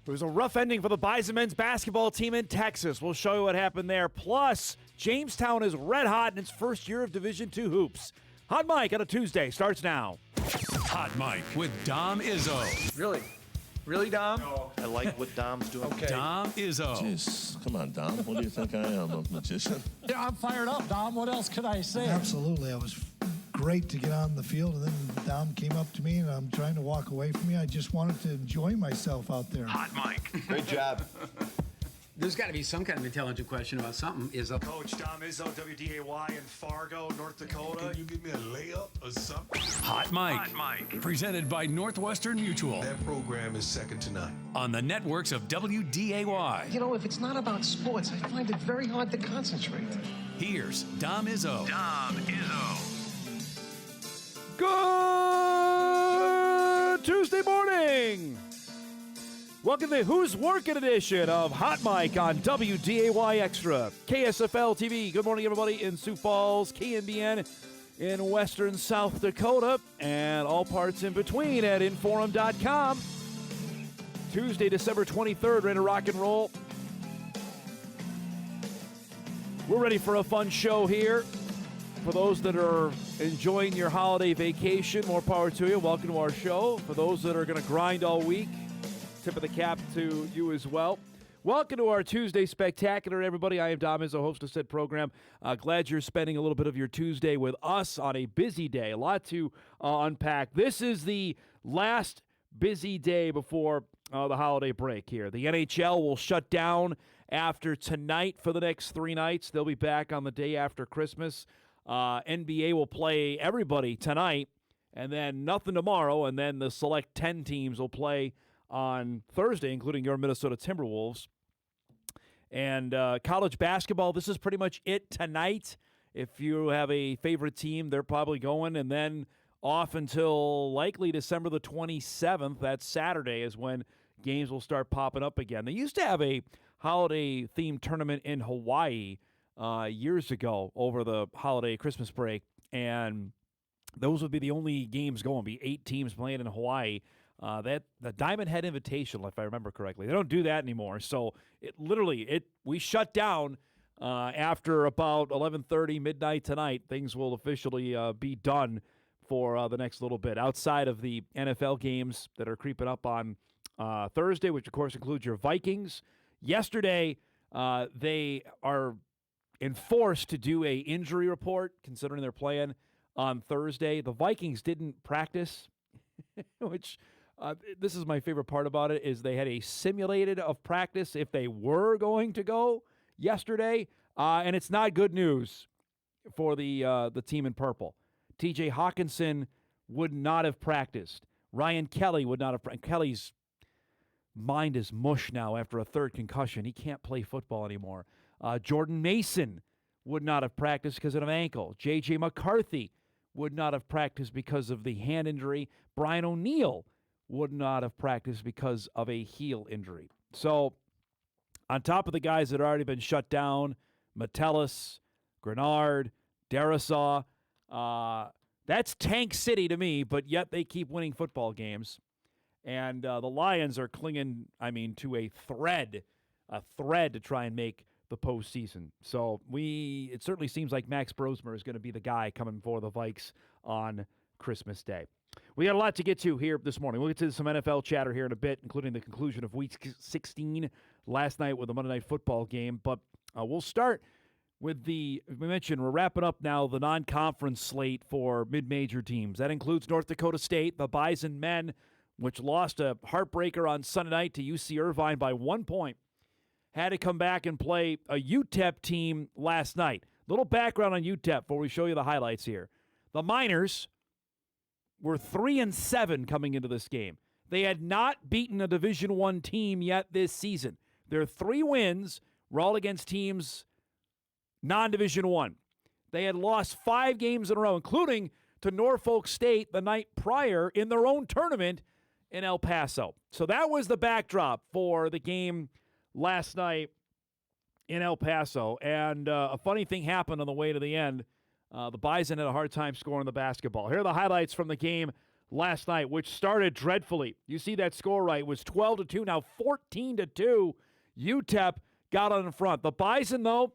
It was a rough ending for the Bison men's basketball team in Texas. We'll show you what happened there. Plus, Jamestown is red hot in its first year of Division II hoops. Hot Mike on a Tuesday starts now. Hot Mike with Dom Izzo. Really? Really, Dom? No. I like what Dom's doing. Okay. Dom Izzo. Jeez, come on, Dom. What do you think I am, a magician? Yeah, I'm fired up, Dom. What else could I say? Absolutely. I was great to get on the field, and then Dom came up to me, and I'm trying to walk away from me. I just wanted to enjoy myself out there. Hot Mike. Great job. There's got to be some kind of intelligent question about something. Coach Dom Izzo, WDAY in Fargo, North Dakota. Can you give me a layup or something? Hot Mike. Presented by Northwestern Mutual. That program is second to none. On the networks of WDAY. You know, if it's not about sports, I find it very hard to concentrate. Here's Dom Izzo. Good Tuesday morning. Welcome to the Who's Working edition of Hot Mike on WDAY Extra. KSFL TV. Good morning, everybody in Sioux Falls, KNBN in western South Dakota, and all parts in between at Inforum.com. Tuesday, December 23rd, ready to rock and roll. We're ready for a fun show here. For those that are enjoying your holiday vacation, more power to you. Welcome to our show. For those that are going to grind all week, tip of the cap to you as well. Welcome to our Tuesday Spectacular, everybody. I am Dom Izzo, host of said program. Glad you're spending a little bit of your Tuesday with us on a busy day. A lot to unpack. This is the last busy day before the holiday break here. The NHL will shut down after tonight for the next 3 nights. They'll be back on the day after Christmas. NBA will play everybody tonight, and then nothing tomorrow, and then the select 10 teams will play on Thursday, including your Minnesota Timberwolves. And college basketball, this is pretty much it tonight. If you have a favorite team, they're probably going, and then off until likely December the 27th. That's Saturday is when games will start popping up again. They used to have a holiday-themed tournament in Hawaii years ago over the holiday Christmas break, and those would be the only games going. Be 8 teams playing in Hawaii. The Diamond Head Invitational, if I remember correctly. They don't do that anymore. So we shut down after about 11:30 midnight tonight. Things will officially be done for the next little bit. Outside of the NFL games that are creeping up on Thursday, which of course includes your Vikings. Yesterday, they are enforced to do a injury report, considering they're playing on Thursday. The Vikings didn't practice, which this is my favorite part about it, is they had a simulated of practice if they were going to go yesterday, and it's not good news for the team in purple. T.J. Hawkinson would not have practiced. Ryan Kelly would not have practiced. Kelly's mind is mush now after a third concussion. He can't play football anymore. Jordan Mason would not have practiced because of an ankle. J.J. McCarthy would not have practiced because of the hand injury. Brian O'Neill would not have practiced because of a heel injury. So, on top of the guys that have already been shut down, Metellus, Grenard, Darisaw, that's Tank City to me, but yet they keep winning football games. And the Lions are clinging, to a thread to try and make the postseason. So it certainly seems like Max Brosmer is going to be the guy coming for the Vikes on Christmas Day. We got a lot to get to here this morning. We'll get to some NFL chatter here in a bit, including the conclusion of Week 16 last night with the Monday Night Football game. But we'll start with we mentioned, we're wrapping up now the non-conference slate for mid-major teams. That includes North Dakota State, the Bison men, which lost a heartbreaker on Sunday night to UC Irvine by 1 point. Had to come back and play a UTEP team last night. Little background on UTEP before we show you the highlights here. The Miners were 3-7 coming into this game. They had not beaten a Division I team yet this season. Their 3 wins were all against teams non-Division I. They had lost 5 games in a row, including to Norfolk State the night prior in their own tournament in El Paso. So that was the backdrop for the game last night in El Paso. And a funny thing happened on the way to the end. The Bison had a hard time scoring the basketball. Here are the highlights from the game last night, which started dreadfully. You see that score right. It was 12-2, now 14-2. UTEP got on in front. The Bison, though,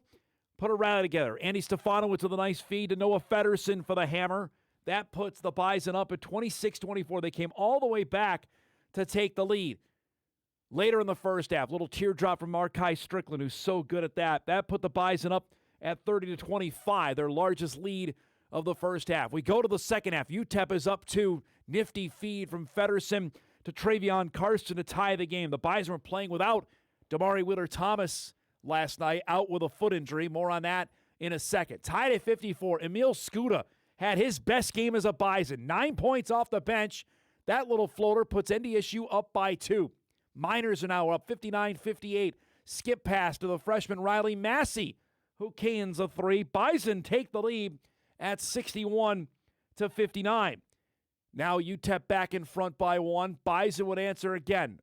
put a rally together. Andy Stefanowicz with a nice feed to Noah Feddersen for the hammer. That puts the Bison up at 26-24. They came all the way back to take the lead. Later in the first half, little teardrop from Markai Strickland, who's so good at that. That put the Bison up at 30-25, their largest lead of the first half. We go to the second half. UTEP is up 2. Nifty feed from Feddersen to Travion Karsten to tie the game. The Bison were playing without Damari Wheeler-Thomas last night, out with a foot injury. More on that in a second. Tied at 54. Emil Skuda had his best game as a Bison. 9 points off the bench. That little floater puts NDSU up by 2. Miners are now up 59-58. Skip pass to the freshman Riley Massey, who cans a 3. Bison take the lead at 61-59. Now UTEP back in front by 1. Bison would answer again.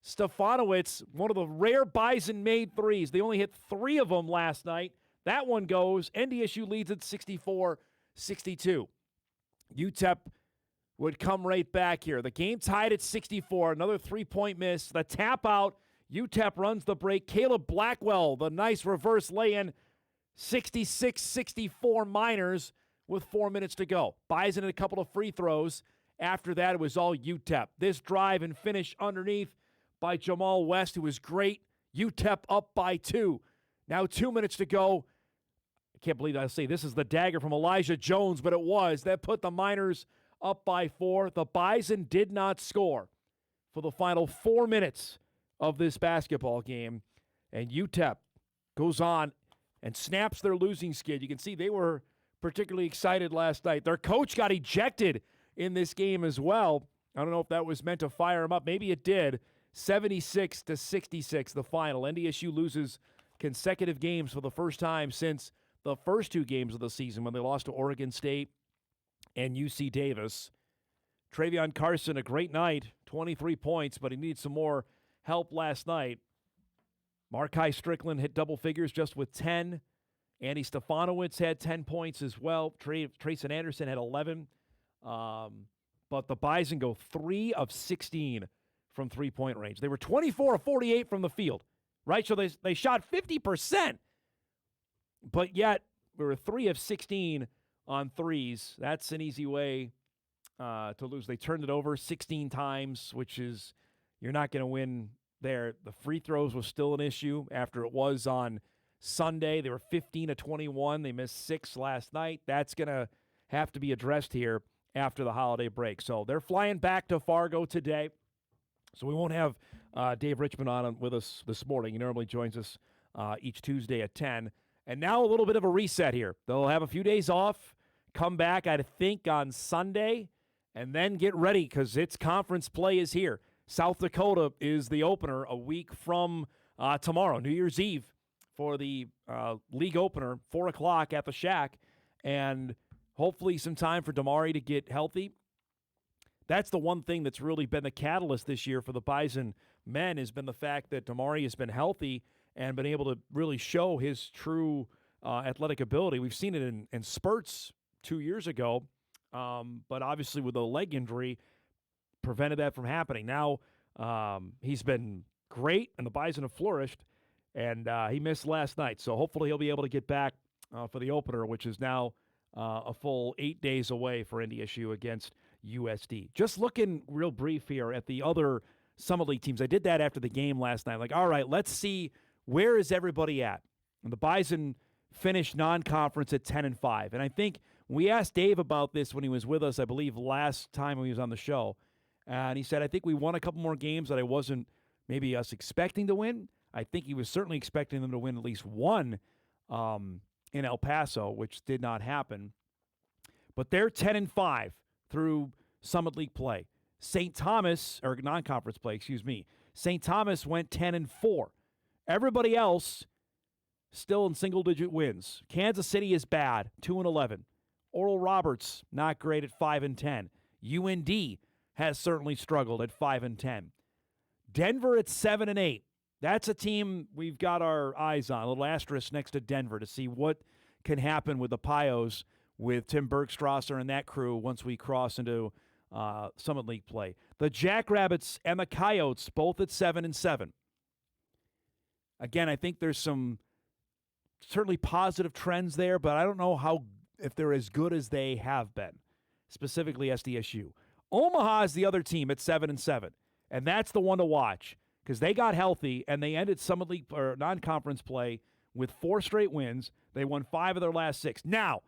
Stefanowicz, one of the rare Bison-made threes. They only hit 3 of them last night. That one goes. NDSU leads at 64-62. UTEP would come right back here. The game tied at 64. Another 3-point miss. The tap out. UTEP runs the break. Caleb Blackwell, the nice reverse lay-in. 66-64 Miners with 4 minutes to go. Bison had a couple of free throws. After that, it was all UTEP. This drive and finish underneath by Jamal West, who was great. UTEP up by 2. Now 2 minutes to go. I can't believe I say this is the dagger from Elijah Jones, but it was. That put the Miners up by 4. The Bison did not score for the final 4 minutes of this basketball game. And UTEP goes on and snaps their losing skid. You can see they were particularly excited last night. Their coach got ejected in this game as well. I don't know if that was meant to fire him up. Maybe it did. 76-66, the final. NDSU loses consecutive games for the first time since the first 2 games of the season when they lost to Oregon State and UC Davis. Travion Karsten, a great night, 23 points, but he needs some more help last night. Markai Strickland hit double figures just with 10. Andy Stefanowicz had 10 points as well. Trayson Anderson had 11. But the Bison go 3 of 16 from three-point range. They were 24 of 48 from the field, right? So they shot 50%. But yet, we were 3 of 16 on threes. That's an easy way to lose. They turned it over 16 times, which is, you're not going to win there. The free throws was still an issue after it was on Sunday. They were 15 of 21. They missed 6 last night. That's going to have to be addressed here after the holiday break. So they're flying back to Fargo today. So we won't have Dave Richmond on with us this morning. He normally joins us each Tuesday at 10. And now a little bit of a reset here. They'll have a few days off, come back, I think, on Sunday, and then get ready because its conference play is here. South Dakota is the opener a week from tomorrow, New Year's Eve, for the league opener, 4 o'clock at the Shack, and hopefully some time for Damari to get healthy. That's the one thing that's really been the catalyst this year for the Bison men has been the fact that Damari has been healthy and been able to really show his true athletic ability. We've seen it in spurts 2 years ago, but obviously with a leg injury, prevented that from happening. Now he's been great, and the Bison have flourished, and he missed last night. So hopefully he'll be able to get back for the opener, which is now a full 8 days away for NDSU against USD. Just looking real brief here at the other Summit League teams. I did that after the game last night. Like, all right, let's see where is everybody at. And the Bison finished non-conference at 10-5. And I think we asked Dave about this when he was with us, I believe, last time he was on the show. And he said, I think we won a couple more games that I wasn't maybe us expecting to win. I think he was certainly expecting them to win at least one in El Paso, which did not happen. But they're 10-5 through Summit League play. St. Thomas, or non-conference play, excuse me. St. Thomas went 10-4. Everybody else still in single-digit wins. Kansas City is bad, 2-11. Oral Roberts, not great at 5-10. UND has certainly struggled at 5-10. Denver at 7-8. That's a team we've got our eyes on. A little asterisk next to Denver to see what can happen with the Pios with Tim Bergstrasser and that crew once we cross into Summit League play. The Jackrabbits and the Coyotes both at 7-7. Again, I think there's some certainly positive trends there, but I don't know if they're as good as they have been, specifically SDSU. Omaha is the other team at 7-7, and that's the one to watch because they got healthy and they ended Summit League or non-conference play with 4 straight wins. They won 5 of their last 6. Now,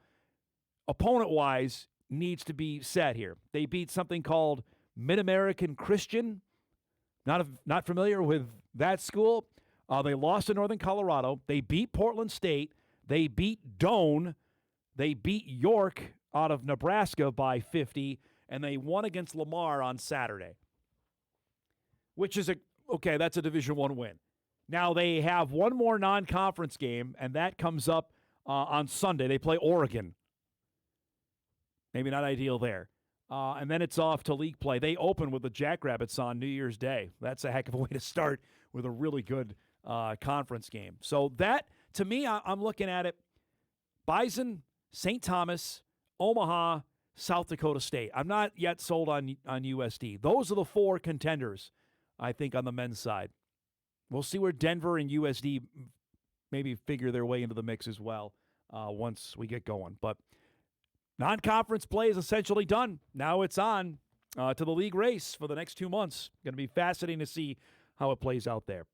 opponent-wise, needs to be said here. They beat something called Mid-American Christian. Not familiar with that school. They lost to Northern Colorado. They beat Portland State. They beat Doane. They beat York out of Nebraska by 50, and they won against Lamar on Saturday, which is that's a Division I win. Now they have one more non-conference game, and that comes up on Sunday. They play Oregon. Maybe not ideal there. And then it's off to league play. They open with the Jackrabbits on New Year's Day. That's a heck of a way to start with a really good conference game. So that, to me, I'm looking at it, Bison, St. Thomas, Omaha, South Dakota State. I'm not yet sold on USD. Those are the 4 contenders, I think, on the men's side. We'll see where Denver and USD maybe figure their way into the mix as well once we get going. But non-conference play is essentially done. Now it's on to the league race for the next 2 months. Going to be fascinating to see how it plays out there.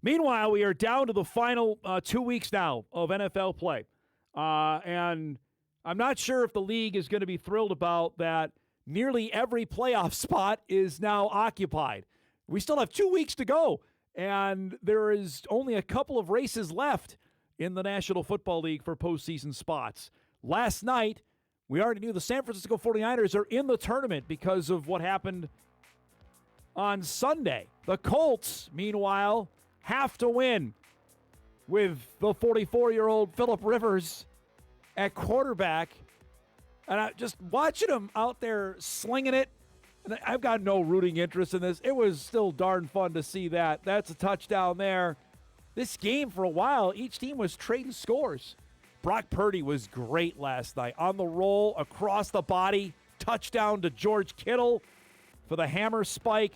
Meanwhile, we are down to the final 2 weeks now of NFL play. And I'm not sure if the league is going to be thrilled about that. Nearly every playoff spot is now occupied. We still have 2 weeks to go, and there is only a couple of races left in the National Football League for postseason spots. Last night, we already knew the San Francisco 49ers are in the tournament because of what happened on Sunday. The Colts, meanwhile, have to win with the 44-year-old Phillip Rivers at quarterback. And just watching him out there slinging it, and I've got no rooting interest in this. It was still darn fun to see that. That's a touchdown there. This game, for a while, each team was trading scores. Brock Purdy was great last night. On the roll, across the body, touchdown to George Kittle for the hammer spike.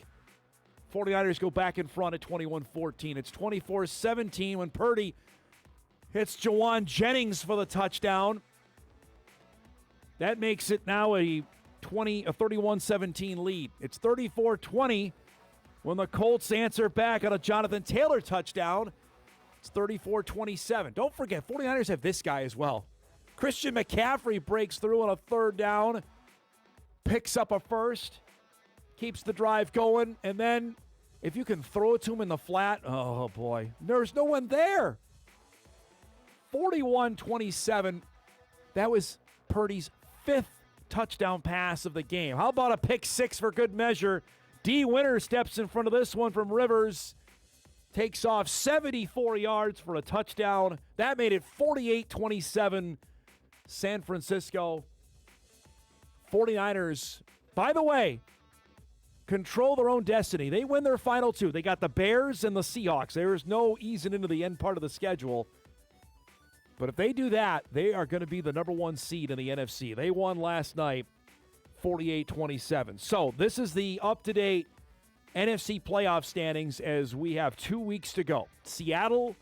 49ers go back in front at 21-14. It's 24-17 when Purdy hits Jawan Jennings for the touchdown. That makes it now a 31-17 lead. It's 34-20 when the Colts answer back on a Jonathan Taylor touchdown. It's 34-27. Don't forget, 49ers have this guy as well. Christian McCaffrey breaks through on a 3rd down, picks up a first, keeps the drive going, and then if you can throw it to him in the flat, oh boy, there's no one there. 41-27. That was Purdy's 5th touchdown pass of the game. How about a pick 6 for good measure? D. Winter steps in front of this one from Rivers. Takes off 74 yards for a touchdown. That made it 48-27 San Francisco. 49ers, by the way, control their own destiny. They win their final 2. They got the Bears and the Seahawks. There's no easing into the end part of the schedule. But if they do that, they are going to be the number 1 seed in the NFC. They won last night 48-27. So this is the up-to-date NFC playoff standings as we have 2 weeks to go. Seattle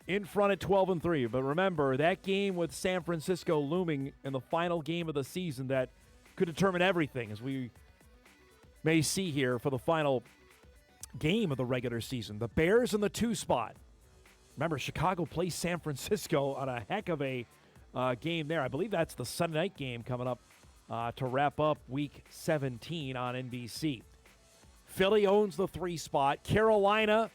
in front at 12-3. But remember, that game with San Francisco looming in the final game of the season that could determine everything, as we may see here for the final game of the regular season. The Bears in the 2 spot. Remember, Chicago plays San Francisco on a heck of a game there. I believe that's the Sunday night game coming up to wrap up Week 17 on NBC. Philly owns the 3 spot. Carolina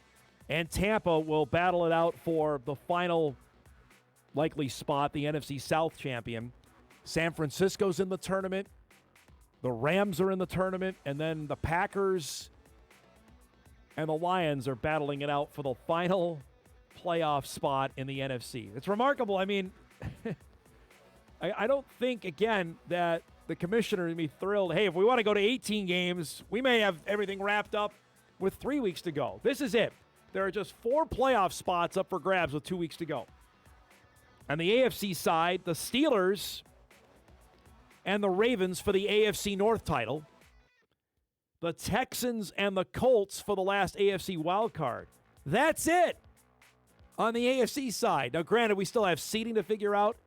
and Tampa will battle it out for the final likely spot, the NFC South champion. San Francisco's in the tournament. The Rams are in the tournament. And then the Packers and the Lions are battling it out for the final playoff spot in the NFC. It's remarkable. I mean, I don't think, again, that the commissioner would be thrilled. Hey, if we want to go to 18 games, we may have everything wrapped up with 3 weeks to go. This is it. There are just 4 playoff spots up for grabs with 2 weeks to go. On the AFC side, the Steelers and the Ravens for the AFC North title. The Texans and the Colts for the last AFC wild card. That's it on the AFC side. Now, granted, we still have seeding to figure out.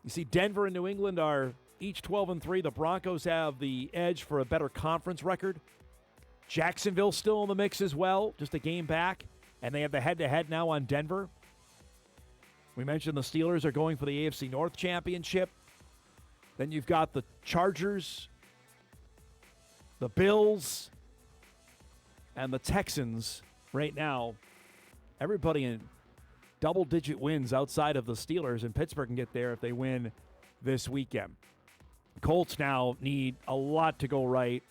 You see, Denver and New England are each 12-3. The Broncos have the edge for a better conference record. Jacksonville's still in the mix as well, just a game back. And they have the head-to-head now on Denver. We mentioned the Steelers are going for the AFC North Championship. Then you've got the Chargers, the Bills, and the Texans right now. Everybody in double-digit wins outside of the Steelers, and Pittsburgh can get there if they win this weekend. Colts now need a lot to go right,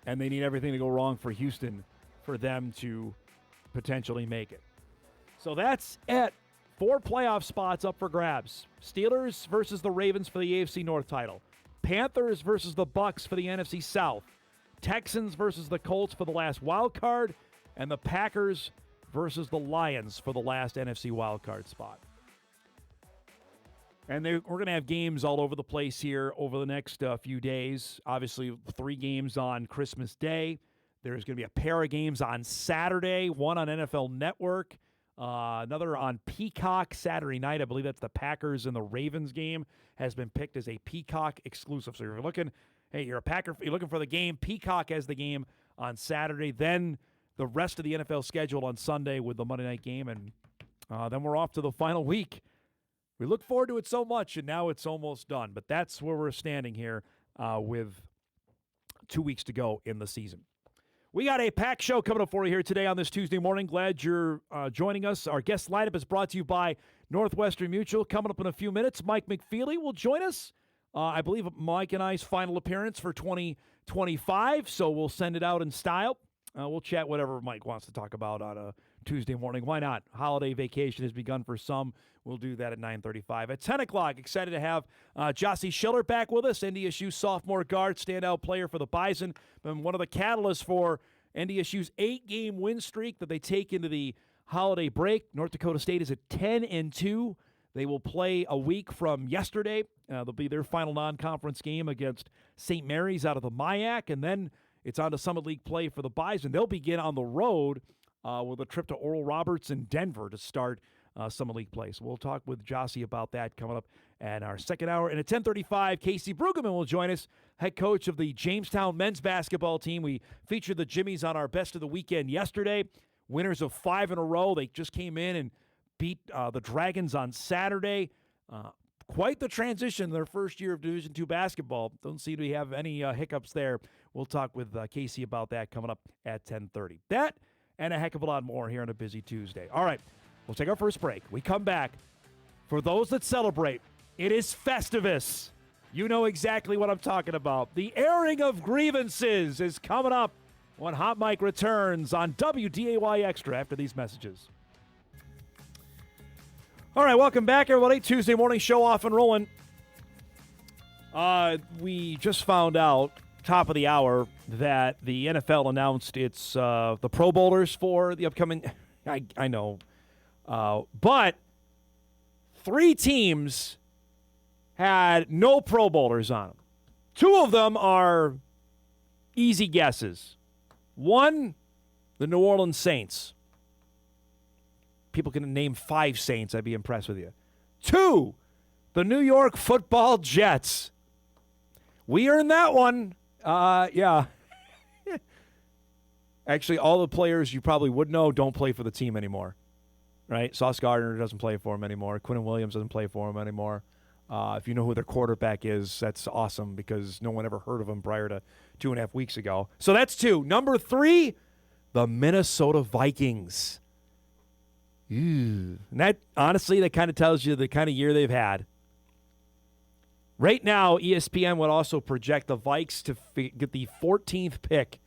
and they need everything to go wrong for Houston for them to potentially make it. So that's it. 4 playoff spots up for grabs. Steelers versus the Ravens for the AFC North title. Panthers versus the Bucks for the NFC South. Texans versus the Colts for the last wild card. And the Packers versus the Lions for the last NFC wild card spot. And we're going to have games all over the place here over the next few days. Obviously, 3 games on Christmas Day. There's going to be a pair of games on Saturday, one on NFL Network, another on Peacock Saturday night. I believe that's the Packers and the Ravens game, has been picked as a Peacock exclusive. So you're looking, hey, you're a Packer, you're looking for the game. Peacock has the game on Saturday. Then the rest of the NFL schedule on Sunday with the Monday night game. And then we're off to the final week. We look forward to it so much, and now it's almost done. But that's where we're standing here with 2 weeks to go in the season. We got a packed show coming up for you here today on this Tuesday morning. Glad you're joining us. Our guest lineup is brought to you by Northwestern Mutual. Coming up in a few minutes, Mike McFeely will join us. I believe Mike and I's final appearance for 2025, so we'll send it out in style. We'll chat whatever Mike wants to talk about on a Tuesday morning. Why not? Holiday vacation has begun for some. We'll do that at 9:35. At 10 o'clock, excited to have Jocelyn Schiller back with us, NDSU sophomore guard, standout player for the Bison. Been one of the catalysts for NDSU's 8-game win streak that they take into the holiday break. North Dakota State is at 10-2. They will play a week from yesterday. They'll be their final non-conference game against St. Mary's out of the MIAC, and then it's on to Summit League play for the Bison. They'll begin on the road with a trip to Oral Roberts in Denver to start Summit League play. So we'll talk with Jossie about that coming up in our second hour. And at 10:35, Casey Bruggeman will join us, head coach of the Jamestown men's basketball team. We featured the Jimmies on our Best of the Weekend yesterday. Winners of 5 in a row. They just came in and beat the Dragons on Saturday. Quite the transition in their first year of Division II basketball. Don't seem to have any hiccups there. We'll talk with Casey about that coming up at 10:30. That and a heck of a lot more here on a busy Tuesday. All right, we'll take our first break. We come back. For those that celebrate, it is Festivus. You know exactly what I'm talking about. The airing of grievances is coming up when Hot Mike returns on WDAY Extra after these messages. All right, welcome back, everybody. Tuesday morning show off and rolling. We just found out, top of the hour, that the NFL announced its the Pro Bowlers for the upcoming. I know, but 3 teams had no Pro Bowlers on them. 2 of them are easy guesses. 1, the New Orleans Saints. People can name 5 Saints. I'd be impressed with you. 2, the New York Football Jets. We earned that one. Yeah. Actually, all the players you probably would know don't play for the team anymore, right? Sauce Gardner doesn't play for them anymore. Quinnen Williams doesn't play for them anymore. If you know who their quarterback is, that's awesome because no one ever heard of him prior to 2.5 weeks ago. So that's 2. Number 3, the Minnesota Vikings. And that, honestly, that kind of tells you the kind of year they've had. Right now, ESPN would also project the Vikes to get the 14th pick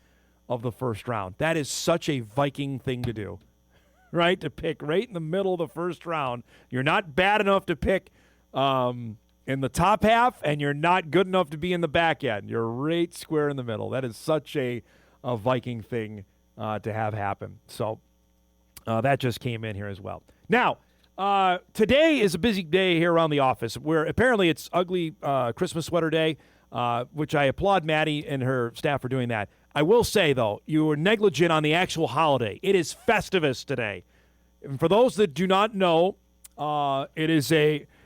of the first round. That is such a Viking thing to do, right? To pick right in the middle of the first round. You're not bad enough to pick in the top half, and you're not good enough to be in the back end. You're right square in the middle. That is such a Viking thing to have happen. So that just came in here as well. Now, Today is a busy day here around the office where apparently it's ugly Christmas sweater day, which I applaud Maddie and her staff for doing that. I will say, though, you were negligent on the actual holiday. It is Festivus today. And for those that do not know, it is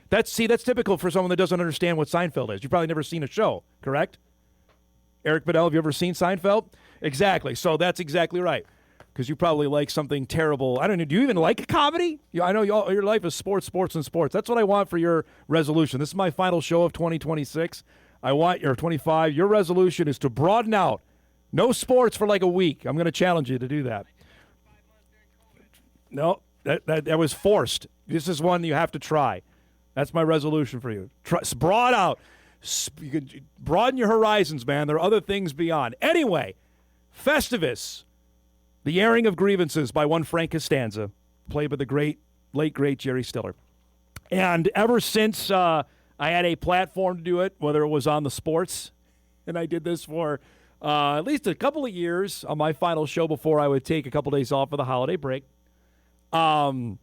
that's typical for someone that doesn't understand what Seinfeld is. You've probably never seen a show, correct? Eric Bedell, have you ever seen Seinfeld? Exactly. So that's exactly right. Because you probably like something terrible. I don't know. Do you even like a comedy? I know your life is sports, sports, and sports. That's what I want for your resolution. This is my final show of 2026. I want your 25. Your resolution is to broaden out. No sports for like a week. I'm going to challenge you to do that. No, that was forced. This is one you have to try. That's my resolution for you. Broad out. You can broaden your horizons, man. There are other things beyond. Anyway, Festivus, the airing of grievances by one Frank Costanza, played by the late great Jerry Stiller. And ever since I had a platform to do it, whether it was on the sports, and I did this for at least a couple of years on my final show before I would take a couple days off for the holiday break. And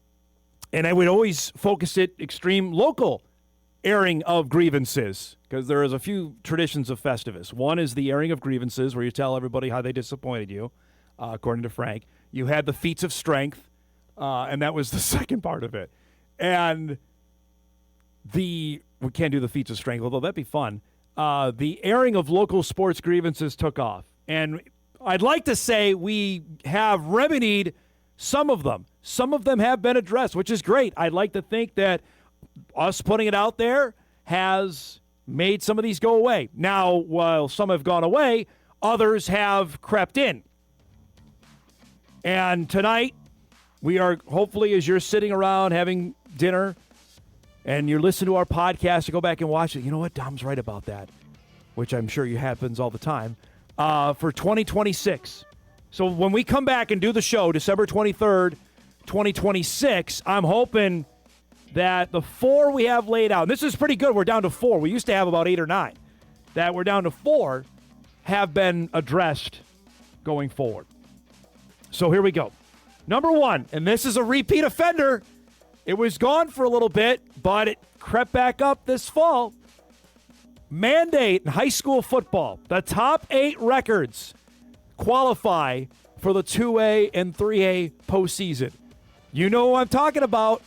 I would always focus it extreme local airing of grievances because there is a few traditions of Festivus. One is the airing of grievances where you tell everybody how they disappointed you, according to Frank. You had the feats of strength, and that was the second part of it. And we can't do the feats of strength, although that'd be fun. The airing of local sports grievances took off. And I'd like to say we have remedied some of them. Some of them have been addressed, which is great. I'd like to think that us putting it out there has made some of these go away. Now, while some have gone away, others have crept in. And tonight, we are hopefully, as you're sitting around having dinner and you're listening to our podcast to go back and watch it, you know what? Dom's right about that, which I'm sure happens all the time, for 2026. So when we come back and do the show, December 23rd, 2026, I'm hoping that the 4 we have laid out, and this is pretty good, we're down to 4. We used to have about 8 or 9. That we're down to 4 have been addressed going forward. So here we go. Number 1, and this is a repeat offender. It was gone for a little bit, but it crept back up this fall. Mandate in high school football. The top 8 records qualify for the 2A and 3A postseason. You know what I'm talking about.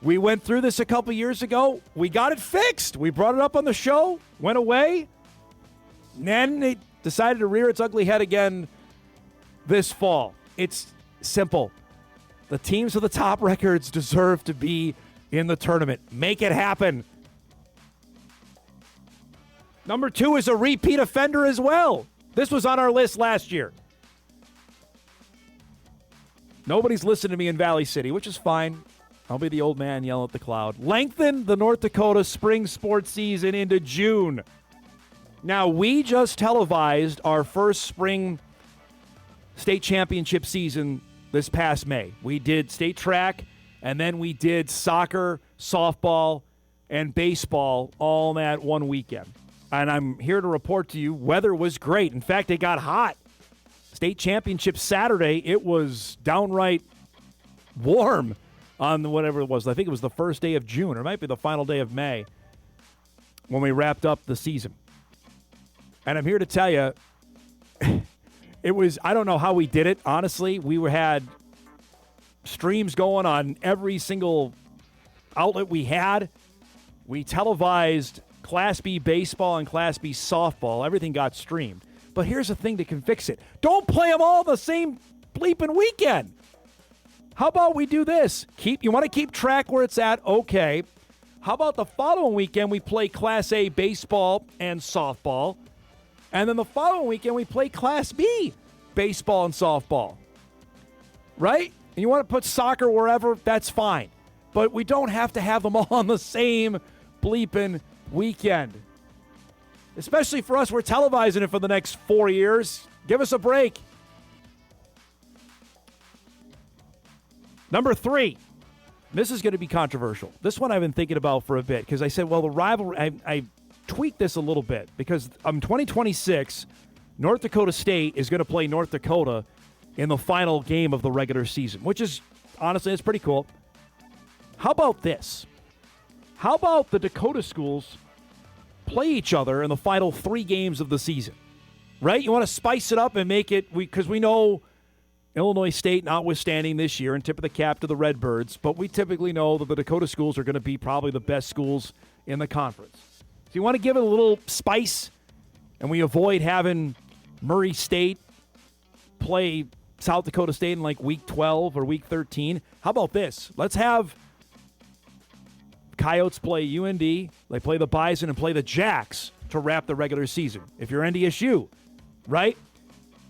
We went through this a couple years ago. We got it fixed. We brought it up on the show, went away, and then it decided to rear its ugly head again this fall. It's simple. The teams with the top records deserve to be in the tournament. Make it happen. Number 2 is a repeat offender as well. This was on our list last year. Nobody's listened to me in Valley City, which is fine. I'll be the old man yelling at the cloud. Lengthen the North Dakota spring sports season into June. Now, we just televised our first spring state championship season this past May. We did state track, and then we did soccer, softball, and baseball all in that one weekend. And I'm here to report to you, weather was great. In fact, it got hot. State championship Saturday, it was downright warm on whatever it was. I think it was the first day of June, or it might be the final day of May when we wrapped up the season. And I'm here to tell you, it was, I don't know how we did it, honestly. We had streams going on every single outlet we had. We televised Class B baseball and Class B softball. Everything got streamed. But here's the thing that can fix it. Don't play them all the same bleeping weekend. How about we do this? You want to keep track where it's at? Okay. How about the following weekend we play Class A baseball and softball, and then the following weekend we play Class B baseball and softball, right? And you want to put soccer wherever, that's fine. But we don't have to have them all on the same bleeping weekend. Especially for us, we're televising it for the next 4 years. Give us a break. Number 3. This is going to be controversial. This one I've been thinking about for a bit because I said, well, the rivalry, I tweaked this a little bit because 2026, North Dakota State is going to play North Dakota in the final game of the regular season, which is honestly, it's pretty cool. How about this? How about the Dakota schools play each other in the final 3 games of the season? Right? You want to spice it up and make it, because we know Illinois State notwithstanding this year, and tip of the cap to the Redbirds, but we typically know that the Dakota schools are going to be probably the best schools in the conference. So you want to give it a little spice, and we avoid having Murray State play South Dakota State in like week 12 or week 13. How about this? Let's have Coyotes play UND, they play the Bison, and play the Jacks to wrap the regular season. If you're NDSU, right?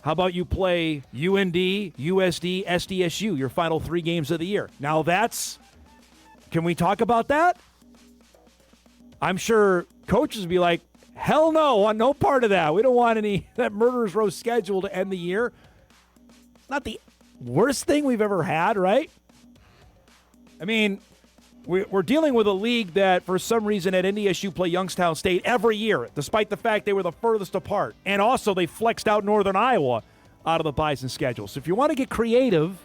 How about you play UND, USD, SDSU, your final 3 games of the year? Now can we talk about that? I'm sure coaches would be like, hell no, want no part of that. We don't want that murderer's row schedule to end the year. It's not the worst thing we've ever had, right? I mean, we're dealing with a league that, for some reason, at NDSU play Youngstown State every year, despite the fact they were the furthest apart. And also, they flexed out Northern Iowa out of the Bison schedule. So if you want to get creative,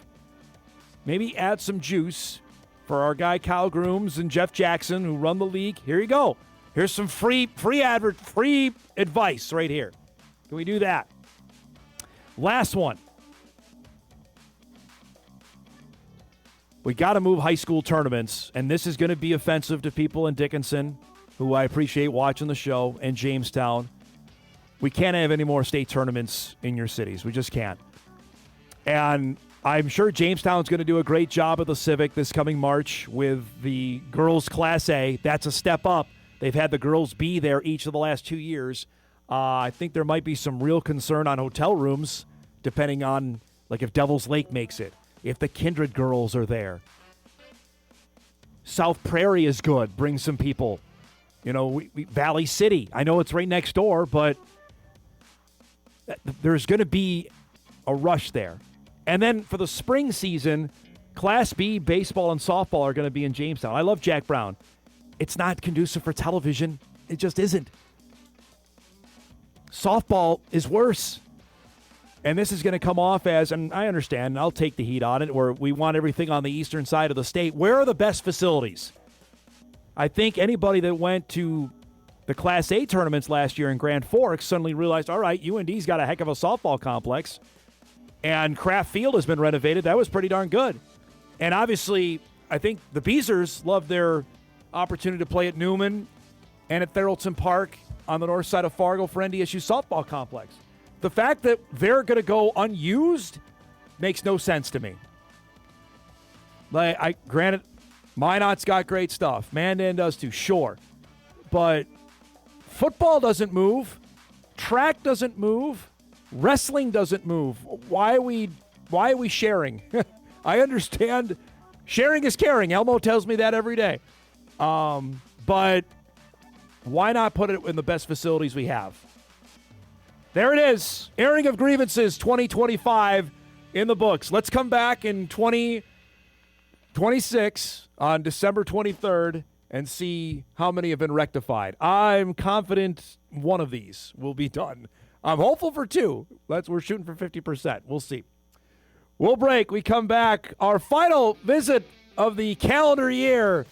maybe add some juice for our guy Kyle Grooms and Jeff Jackson, who run the league. Here you go. Here's some free advice right here. Can we do that? Last one. We got to move high school tournaments, and this is going to be offensive to people in Dickinson, who I appreciate watching the show, and Jamestown. We can't have any more state tournaments in your cities. We just can't. And I'm sure Jamestown's going to do a great job at the Civic this coming March with the girls' Class A. That's a step up. They've had the girls B there each of the last 2 years. I think there might be some real concern on hotel rooms, depending on, like, if Devil's Lake makes it. If the Kindred girls are there. South Prairie is good. Bring some people. You know, Valley City. I know it's right next door, but there's going to be a rush there. And then for the spring season, Class B baseball and softball are going to be in Jamestown. I love Jack Brown. It's not conducive for television. It just isn't. Softball is worse. And this is going to come off as, and I understand, and I'll take the heat on it, where we want everything on the eastern side of the state. Where are the best facilities? I think anybody that went to the Class A tournaments last year in Grand Forks suddenly realized, all right, UND's got a heck of a softball complex, and Kraft Field has been renovated. That was pretty darn good. And obviously, I think the Beezers love their opportunity to play at Newman and at Therrelton Park on the north side of Fargo for NDSU softball complex. The fact that they're going to go unused makes no sense to me. Like, granted, Minot's got great stuff. Mandan does too, sure. But football doesn't move. Track doesn't move. Wrestling doesn't move. Why are we sharing? I understand sharing is caring. Elmo tells me that every day. But why not put it in the best facilities we have? There it is. Airing of Grievances 2025 in the books. Let's come back in 2026 on December 23rd and see how many have been rectified. I'm confident one of these will be done. I'm hopeful for 2. We're shooting for 50%. We'll see. We'll break. We come back. Our final visit of the calendar year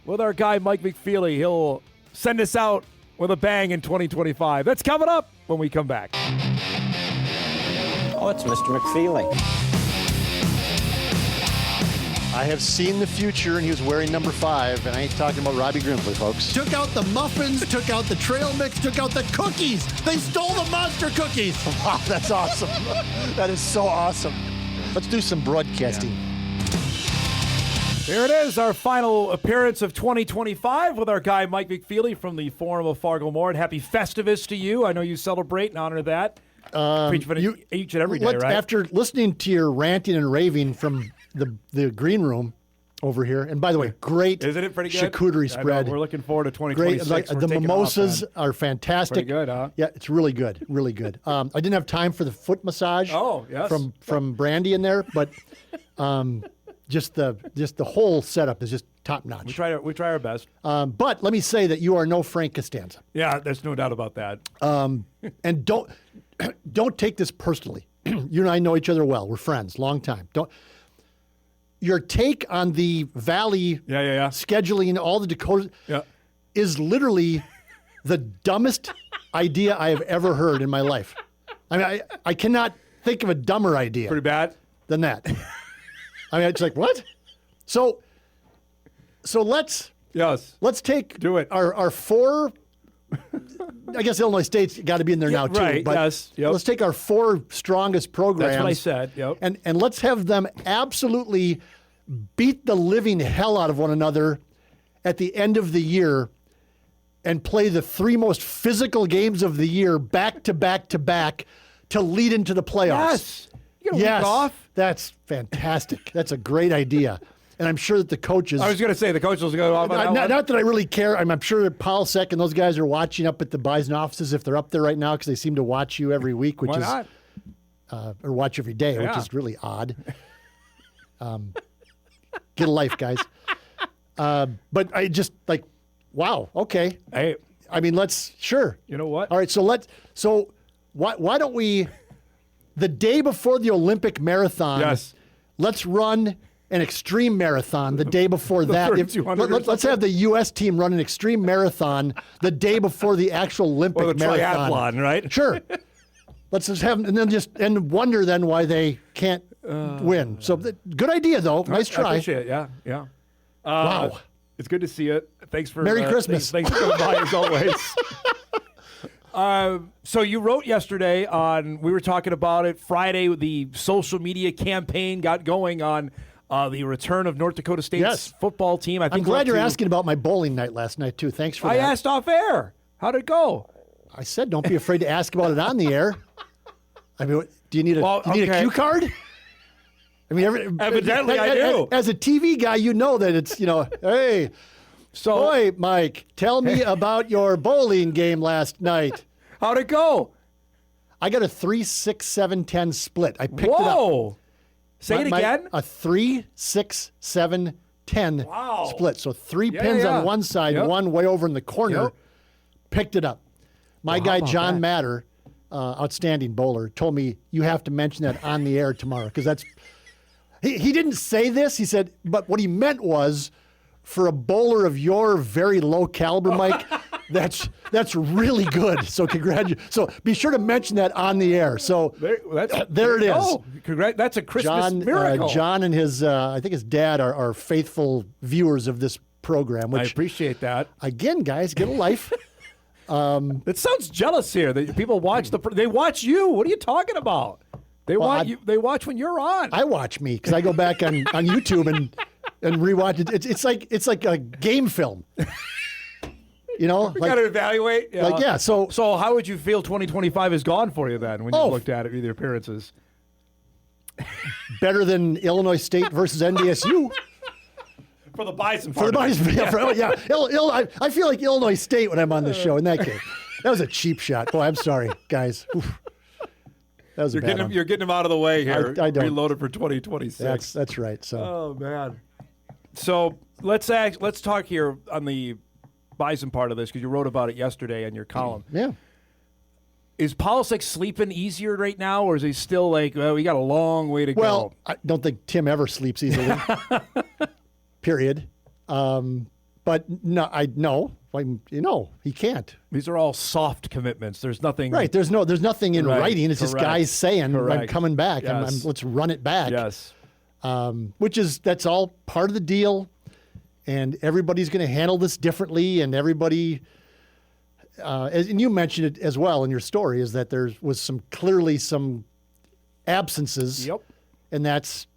with our guy Mike McFeely. He'll send us out with a bang in 2025. That's coming up when we come back. Oh, it's Mr. McFeely. I have seen the future, and he was wearing number 5, and I ain't talking about Robbie Grimsley, folks. Took out the muffins, took out the trail mix, took out the cookies. They stole the monster cookies. Wow, that's awesome. That is so awesome. Let's do some broadcasting. Yeah. There it is, our final appearance of 2025 with our guy Mike McFeely from the Forum of Fargo-Moorhead. Happy Festivus to you. I know you celebrate and honor that. Each and every day, right? After listening to your ranting and raving from the green room over here, and by the way, great Isn't it pretty good? charcuterie spread. We're looking forward to 2026. Great, the mimosas are fantastic. Pretty good, huh? Yeah, it's really good, really good. I didn't have time for the foot massage. Oh, yes. From Brandy in there, but just the whole setup is just top notch. We try our best. But let me say that you are no Frank Costanza. Yeah, there's no doubt about that. And don't take this personally. You and I know each other well. We're friends, long time. your take on the Valley scheduling all the Dakotas is literally the dumbest idea I have ever heard in my life. I mean, I cannot think of a dumber idea. Pretty bad than that. I mean, it's like, what? So let's take our 4. I guess Illinois State's got to be in there now too. Right. But let's take our 4 strongest programs. That's what I said. Yep. And let's have them absolutely beat the living hell out of one another at the end of the year and play the 3 most physical games of the year back to back to back to lead into the playoffs. Yes. You get a week off. That's fantastic. That's a great idea. And I'm sure that the coaches... I was going to say the coaches will go off on that one. Not that I really care. I'm sure that Paul Sek and those guys are watching up at the Bison offices if they're up there right now because they seem to watch you every week, which Why is... not? Or watch every day, which is really odd. Get a life, guys. But I just like, wow, okay. Hey. I mean, sure. You know what? All right, so why don't we, the day before the Olympic marathon, let's run an extreme marathon the day before that. Let's have the U.S. team run an extreme marathon the day before the actual Olympic marathon. Triathlon, right? Sure. Let's just have them, and then wonder then why they can't win. So good idea though. Nice try. I appreciate it. Yeah. Wow. It's good to see you. Thanks for Merry Christmas. Thanks for coming by as always. So you wrote yesterday we were talking about it Friday. The social media campaign got going on the return of North Dakota State's football team. I'm glad you're asking about my bowling night last night too. Thanks for that. I asked off air. How'd it go? I said don't be afraid to ask about it on the air. I mean, do you need a cue card? I mean, evidently I do. As a TV guy, you know that it's, hey, boy, Mike, tell me about your bowling game last night. How'd it go? I got a 3, 6, 7, 10 split. I picked it up. Whoa. Say it again? A 3, 6, 7, 10 split. So 3 pins on one side, one way over in the corner. Picked it up. My guy, John Matter, outstanding bowler, told me you have to mention that on the air tomorrow because that's... He didn't say this. He said, but what he meant was, for a bowler of your very low caliber, Mike, that's really good. So congratulations. So be sure to mention that on the air. So there it is. Oh, that's a Christmas miracle. John and his, I think his dad are faithful viewers of this program. Which, I appreciate that. Again, guys, get a life. It sounds jealous here that people watch they watch you. What are you talking about? They watch when you're on. I watch me because I go back on YouTube and rewatch it. It's like a game film. We got to evaluate. Yeah. So how would you feel 2025 is gone for you then when you looked at it with the appearances? Better than Illinois State versus NDSU. For the Bison. For the Bison. Yeah. I feel like Illinois State when I'm on the show in that game. That was a cheap shot. Boy, I'm sorry, guys. Oof. That was you're getting him out of the way here. I don't. Reloaded for 2026. That's right. So. Oh man. So let's talk here on the Bison part of this because you wrote about it yesterday in your column. Yeah. Is Polisic sleeping easier right now, or is he still like, well, we got a long way to go? Well, I don't think Tim ever sleeps easily. Period. But no. He can't. These are all soft commitments. There's nothing. Right. There's nothing in writing. It's just guys saying, I'm coming back. Yes. Let's run it back. Yes. That's all part of the deal. And everybody's going to handle this differently. And everybody, and you mentioned it as well in your story, is that there was clearly some absences. Yep. And that's,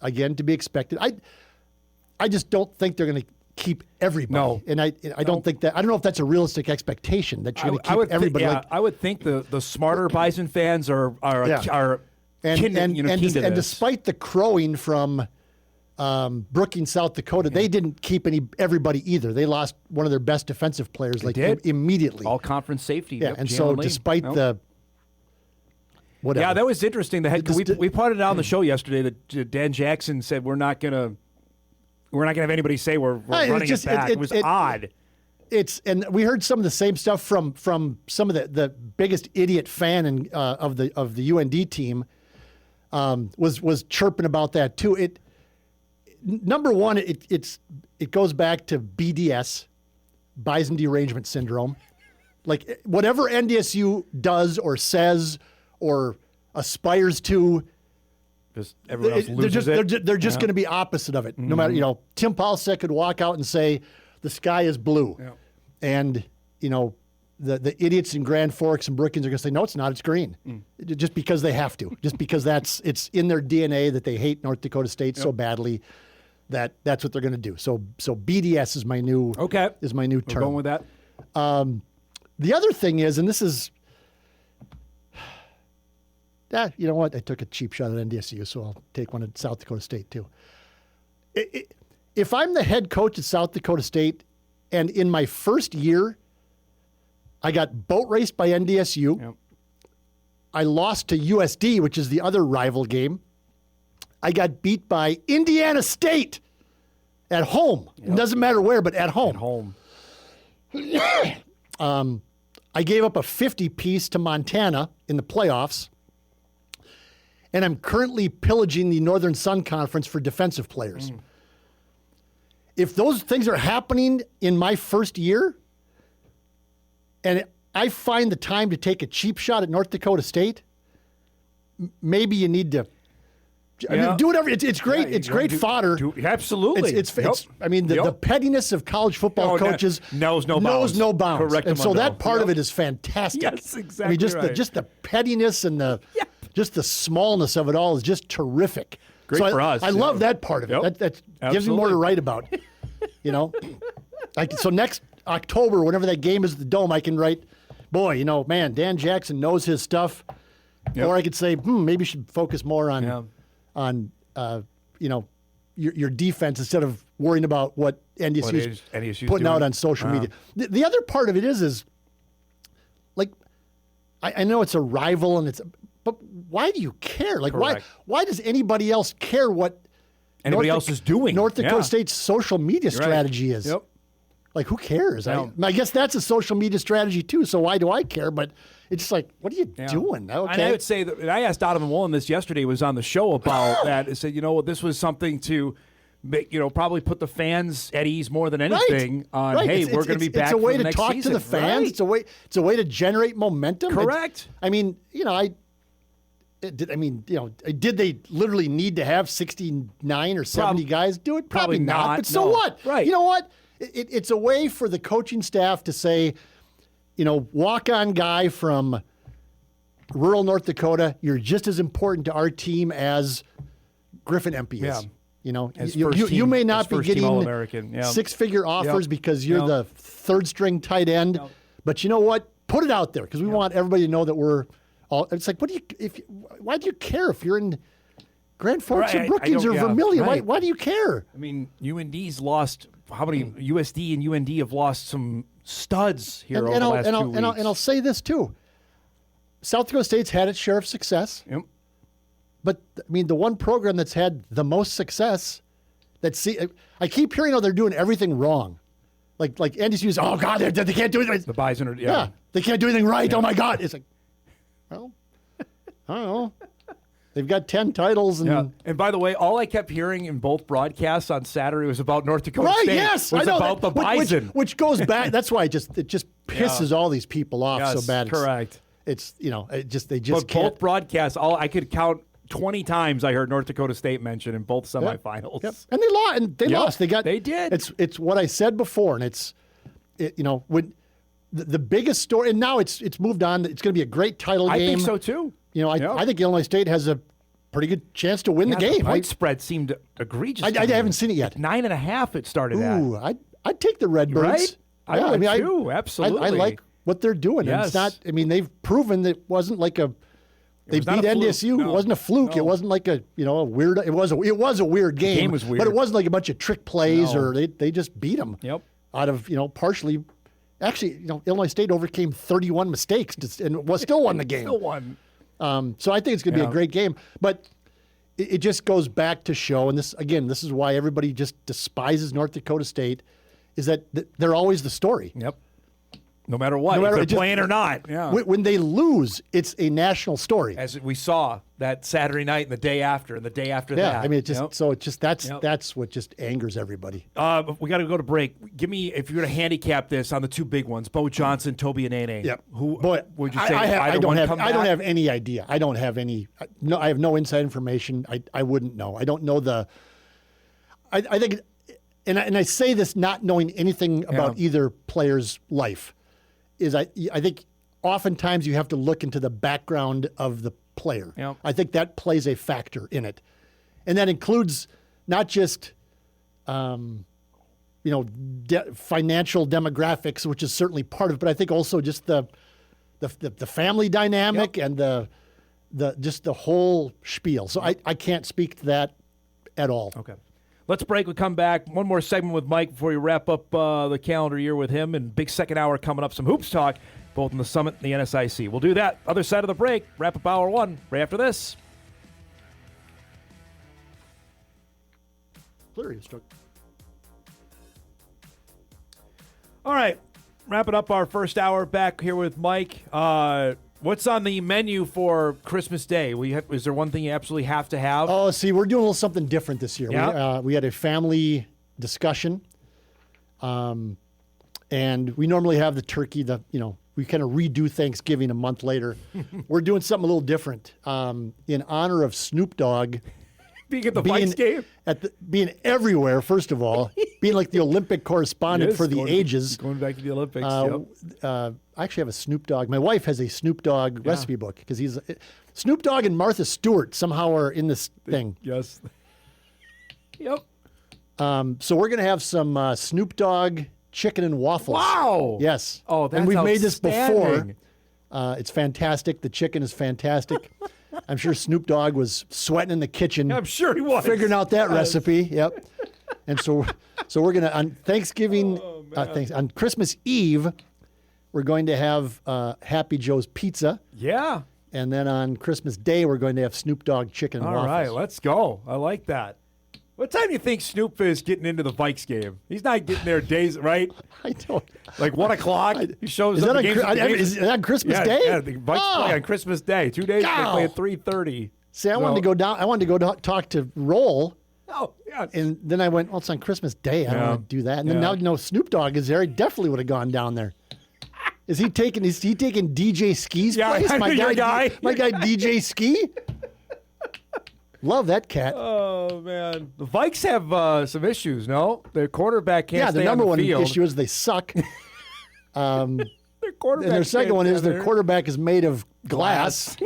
again, to be expected. I just don't think they're going to keep everybody. No. And I don't think that, I don't know if that's a realistic expectation that you're going to keep everybody. I would think the smarter Bison fans are keen to this. Despite the crowing from Brookings, South Dakota, they didn't keep everybody either. They lost one of their best defensive players immediately. All conference safety. Yeah, and so despite the whatever. Yeah, that was interesting. We pointed out on the show yesterday that Dan Jackson said we're not going to have anybody say we're running it back. It was odd. And we heard some of the same stuff from some of the biggest idiot fan of the UND team was chirping about that too. number one, it goes back to BDS, Bison Derangement Syndrome. Like whatever NDSU does or says or aspires to, everyone else loses they're just going to be opposite of it. No matter, Tim Paulsek could walk out and say the sky is blue, and the idiots in Grand Forks and Brookings are going to say no, it's not, it's green, just because they have to, just because it's in their DNA that they hate North Dakota State so badly that that's what they're going to do. So BDS is my new term. We're going with that. The other thing is, and this is, you know what? I took a cheap shot at NDSU, so I'll take one at South Dakota State too. If I'm the head coach at South Dakota State, and in my first year, I got boat raced by NDSU. Yep. I lost to USD, which is the other rival game. I got beat by Indiana State at home. Yep. It doesn't matter where, but at home. I gave up a 50-piece to Montana in the playoffs, and I'm currently pillaging the Northern Sun Conference for defensive players. If those things are happening in my first year, and I find the time to take a cheap shot at North Dakota State, maybe you need to. I mean, do whatever. It's great. It's great fodder. Absolutely. I mean, the pettiness of college football coaches knows no bounds. Correct. And so that part of it is fantastic. Yes, exactly. I mean, just the pettiness and just the smallness of it all is just terrific. Great for us. I love that part of it. That gives me more to write about. So next October, whenever that game is at the Dome, I can write, boy, man, Dan Jackson knows his stuff. Yep. Or I could say, maybe you should focus more on your defense instead of worrying about what NDSU's putting out on social media. The other part of it is like, I know it's a rival but why do you care? Like, why does anybody else care what anybody else is doing? North Dakota State's social media strategy is. Yep. Like, who cares? I guess that's a social media strategy too. So why do I care? But it's just like, what are you doing? Okay. And I would say that, and I asked Donovan Woolen this yesterday, was on the show about that. I said, this was something to make, probably put the fans at ease more than anything on, hey, we're going to be back for the next season. It's a way to talk to the fans. Right. It's a way to generate momentum. Correct. Did they literally need to have 69 or 70 guys do it? Probably not. But so what? Right. You know what? It's a way for the coaching staff to say, walk-on guy from rural North Dakota, you're just as important to our team as Griffin Empey is. You may not be getting six-figure offers because you're the third-string tight end, but you know what? Put it out there because we want everybody to know that we're all. It's like, why do you care if you're in Grand Forks or Brookings or Vermilion? Right. Why do you care? I mean, UND's lost. How many USD and UND have lost some studs here over the last 2 weeks? And I'll say this too. South Dakota State's had its share of success. Yep. But I mean, the one program that's had the most success, I keep hearing they're doing everything wrong. Like NDSU's, oh God, they can't do anything. The Bison are, they can't do anything right. Yeah. Oh my God. It's like, well, I don't know. They've got 10 titles. And by the way, all I kept hearing in both broadcasts on Saturday was about North Dakota State. Yes, was I know about the Bison. Which goes back. That's why it just pisses all these people off so bad. Correct. They just can't. Both broadcasts, I could count 20 times I heard North Dakota State mentioned in both semifinals. Yep. And they lost. They did. It's what I said before, and when the biggest story, and now it's moved on. It's going to be a great title game. I think so too. I think Illinois State has a pretty good chance to win the game. The point spread seemed egregious. I haven't seen it yet. 9.5 it started at. Ooh, I'd take the Redbirds. Right? I would too. Absolutely. I like what they're doing. Yes. And it's not. I mean, they've proven that it wasn't like they beat NDSU. No. It wasn't a fluke. No. It wasn't like a weird. It was a weird game. The game was weird, but it wasn't like a bunch of trick plays or they just beat them. Yep. Out of partially. Actually, Illinois State overcame 31 mistakes and still won the game. Still won. So I think it's going to be a great game. But it just goes back to show, and this is why everybody just despises North Dakota State, is that they're always the story. Yep. No matter what, No matter- if it they're just- playing or not. Yeah. When they lose, it's a national story. As we saw that Saturday night and the day after and the day after Yeah, that. I mean, it just Yep. so it just that's Yep. that's what just angers everybody. We got to go to break. Give me, if you're going to handicap this on the two big ones, Bo Johnson, Toby and Nene. Yep. Who Boy, would you say? I don't have I I don't have any idea. I don't have any. No, I have no inside information. I wouldn't know. I don't know the. I think, and I say this not knowing anything about either player's life, is I think oftentimes you have to look into the background of the player. Yep. I think that plays a factor in it, and that includes not just. Financial demographics, which is certainly part of it, but I think also just the family dynamic and the just the whole spiel. So I can't speak to that at all. Okay. Let's break. We'll come back. One more segment with Mike before we wrap up the calendar year with him. And big second hour coming up. Some hoops talk, both in the Summit and the NSIC. We'll do that. Other side of the break. Wrap up hour one right after this. All right. Wrapping up our first hour back here with Mike. What's on the menu for Christmas Day? Is there one thing you absolutely have to have? Oh, see, we're doing a little something different this year. Yeah. We had a family discussion, and we normally have the turkey. We kind of redo Thanksgiving a month later. We're doing something a little different in honor of Snoop Dogg. Being at the Vikes game? Being everywhere, first of all. Being like the Olympic correspondent for the ages. Going back to the Olympics, I actually have a Snoop Dogg. My wife has a Snoop Dogg recipe book because Snoop Dogg and Martha Stewart somehow are in this thing. Yes. Yep. So we're going to have some Snoop Dogg chicken and waffles. Wow. Yes. Oh, that's and we've made this before. outstanding. It's fantastic. The chicken is fantastic. I'm sure Snoop Dogg was sweating in the kitchen. I'm sure he was. Figuring out that recipe. Yep. And so we're going to, on Thanksgiving, on Christmas Eve, we're going to have Happy Joe's Pizza. Yeah. And then on Christmas Day, we're going to have Snoop Dogg chicken and waffles. All right, let's go. I like that. What time do you think Snoop is getting into the Vikes game? He's not getting there days, right? I don't. Like 1 o'clock, he shows Is up. that, Is that on Christmas Day? Yeah, the Vikes play on Christmas Day. 2 days, they play at 3:30. See, I wanted to go down. I wanted to go talk to Roll. Oh, yeah. And then I went, well, it's on Christmas Day. I don't want to do that. And then now Snoop Dogg is there. I definitely would have gone down there. Is he taking DJ Ski's place? My guy DJ Ski? Love that cat. Oh, man. The Vikes have some issues, no? Their quarterback can't stay the number on the one field. issue is they suck. Their quarterback And their second one is their quarterback. quarterback is made of glass.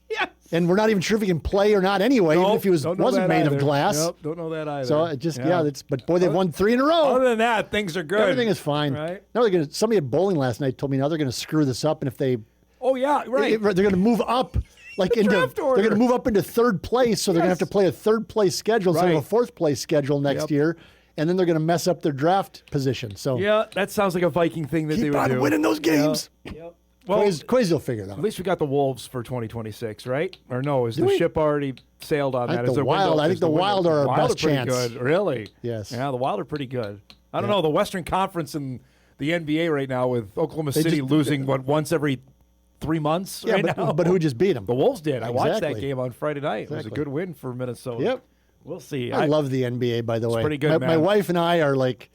Yes. And we're not even sure if he can play or not anyway, even if he wasn't made of glass. Nope, don't know that either. So it just, but boy, they've won 3 in a row. Other than that, things are good. Everything is fine. Right? Now somebody at bowling last night told me now they're going to screw this up, and if they, Oh, yeah, right. they're going to move up, like into, draft they're order. going to move up into third place, so they're going to have to play a third place schedule instead of a Right. fourth place schedule next year, and then they're going to mess up their draft position. So Yeah, that sounds like a Viking thing that they keep would on do. winning those games. Yep. Well, Quasi will figure it out. at least we got the Wolves for 2026. Right? Or no, is Do the we? ship already sailed on I that? think Is the there Wild- window- I think is the window- Wild are our Wild best pretty chance. Good. Really? Yes. Yeah, the Wild are pretty good. I don't know. The Western Conference and the NBA right now with Oklahoma They City just- losing, once every 3 months Yeah, right but, now? but who just beat them? The Wolves did. I watched that Exactly. game on Friday night. It was a Exactly. good win for Minnesota. Yep. We'll see. I love the NBA, by the way. pretty good, my man. wife and I are like,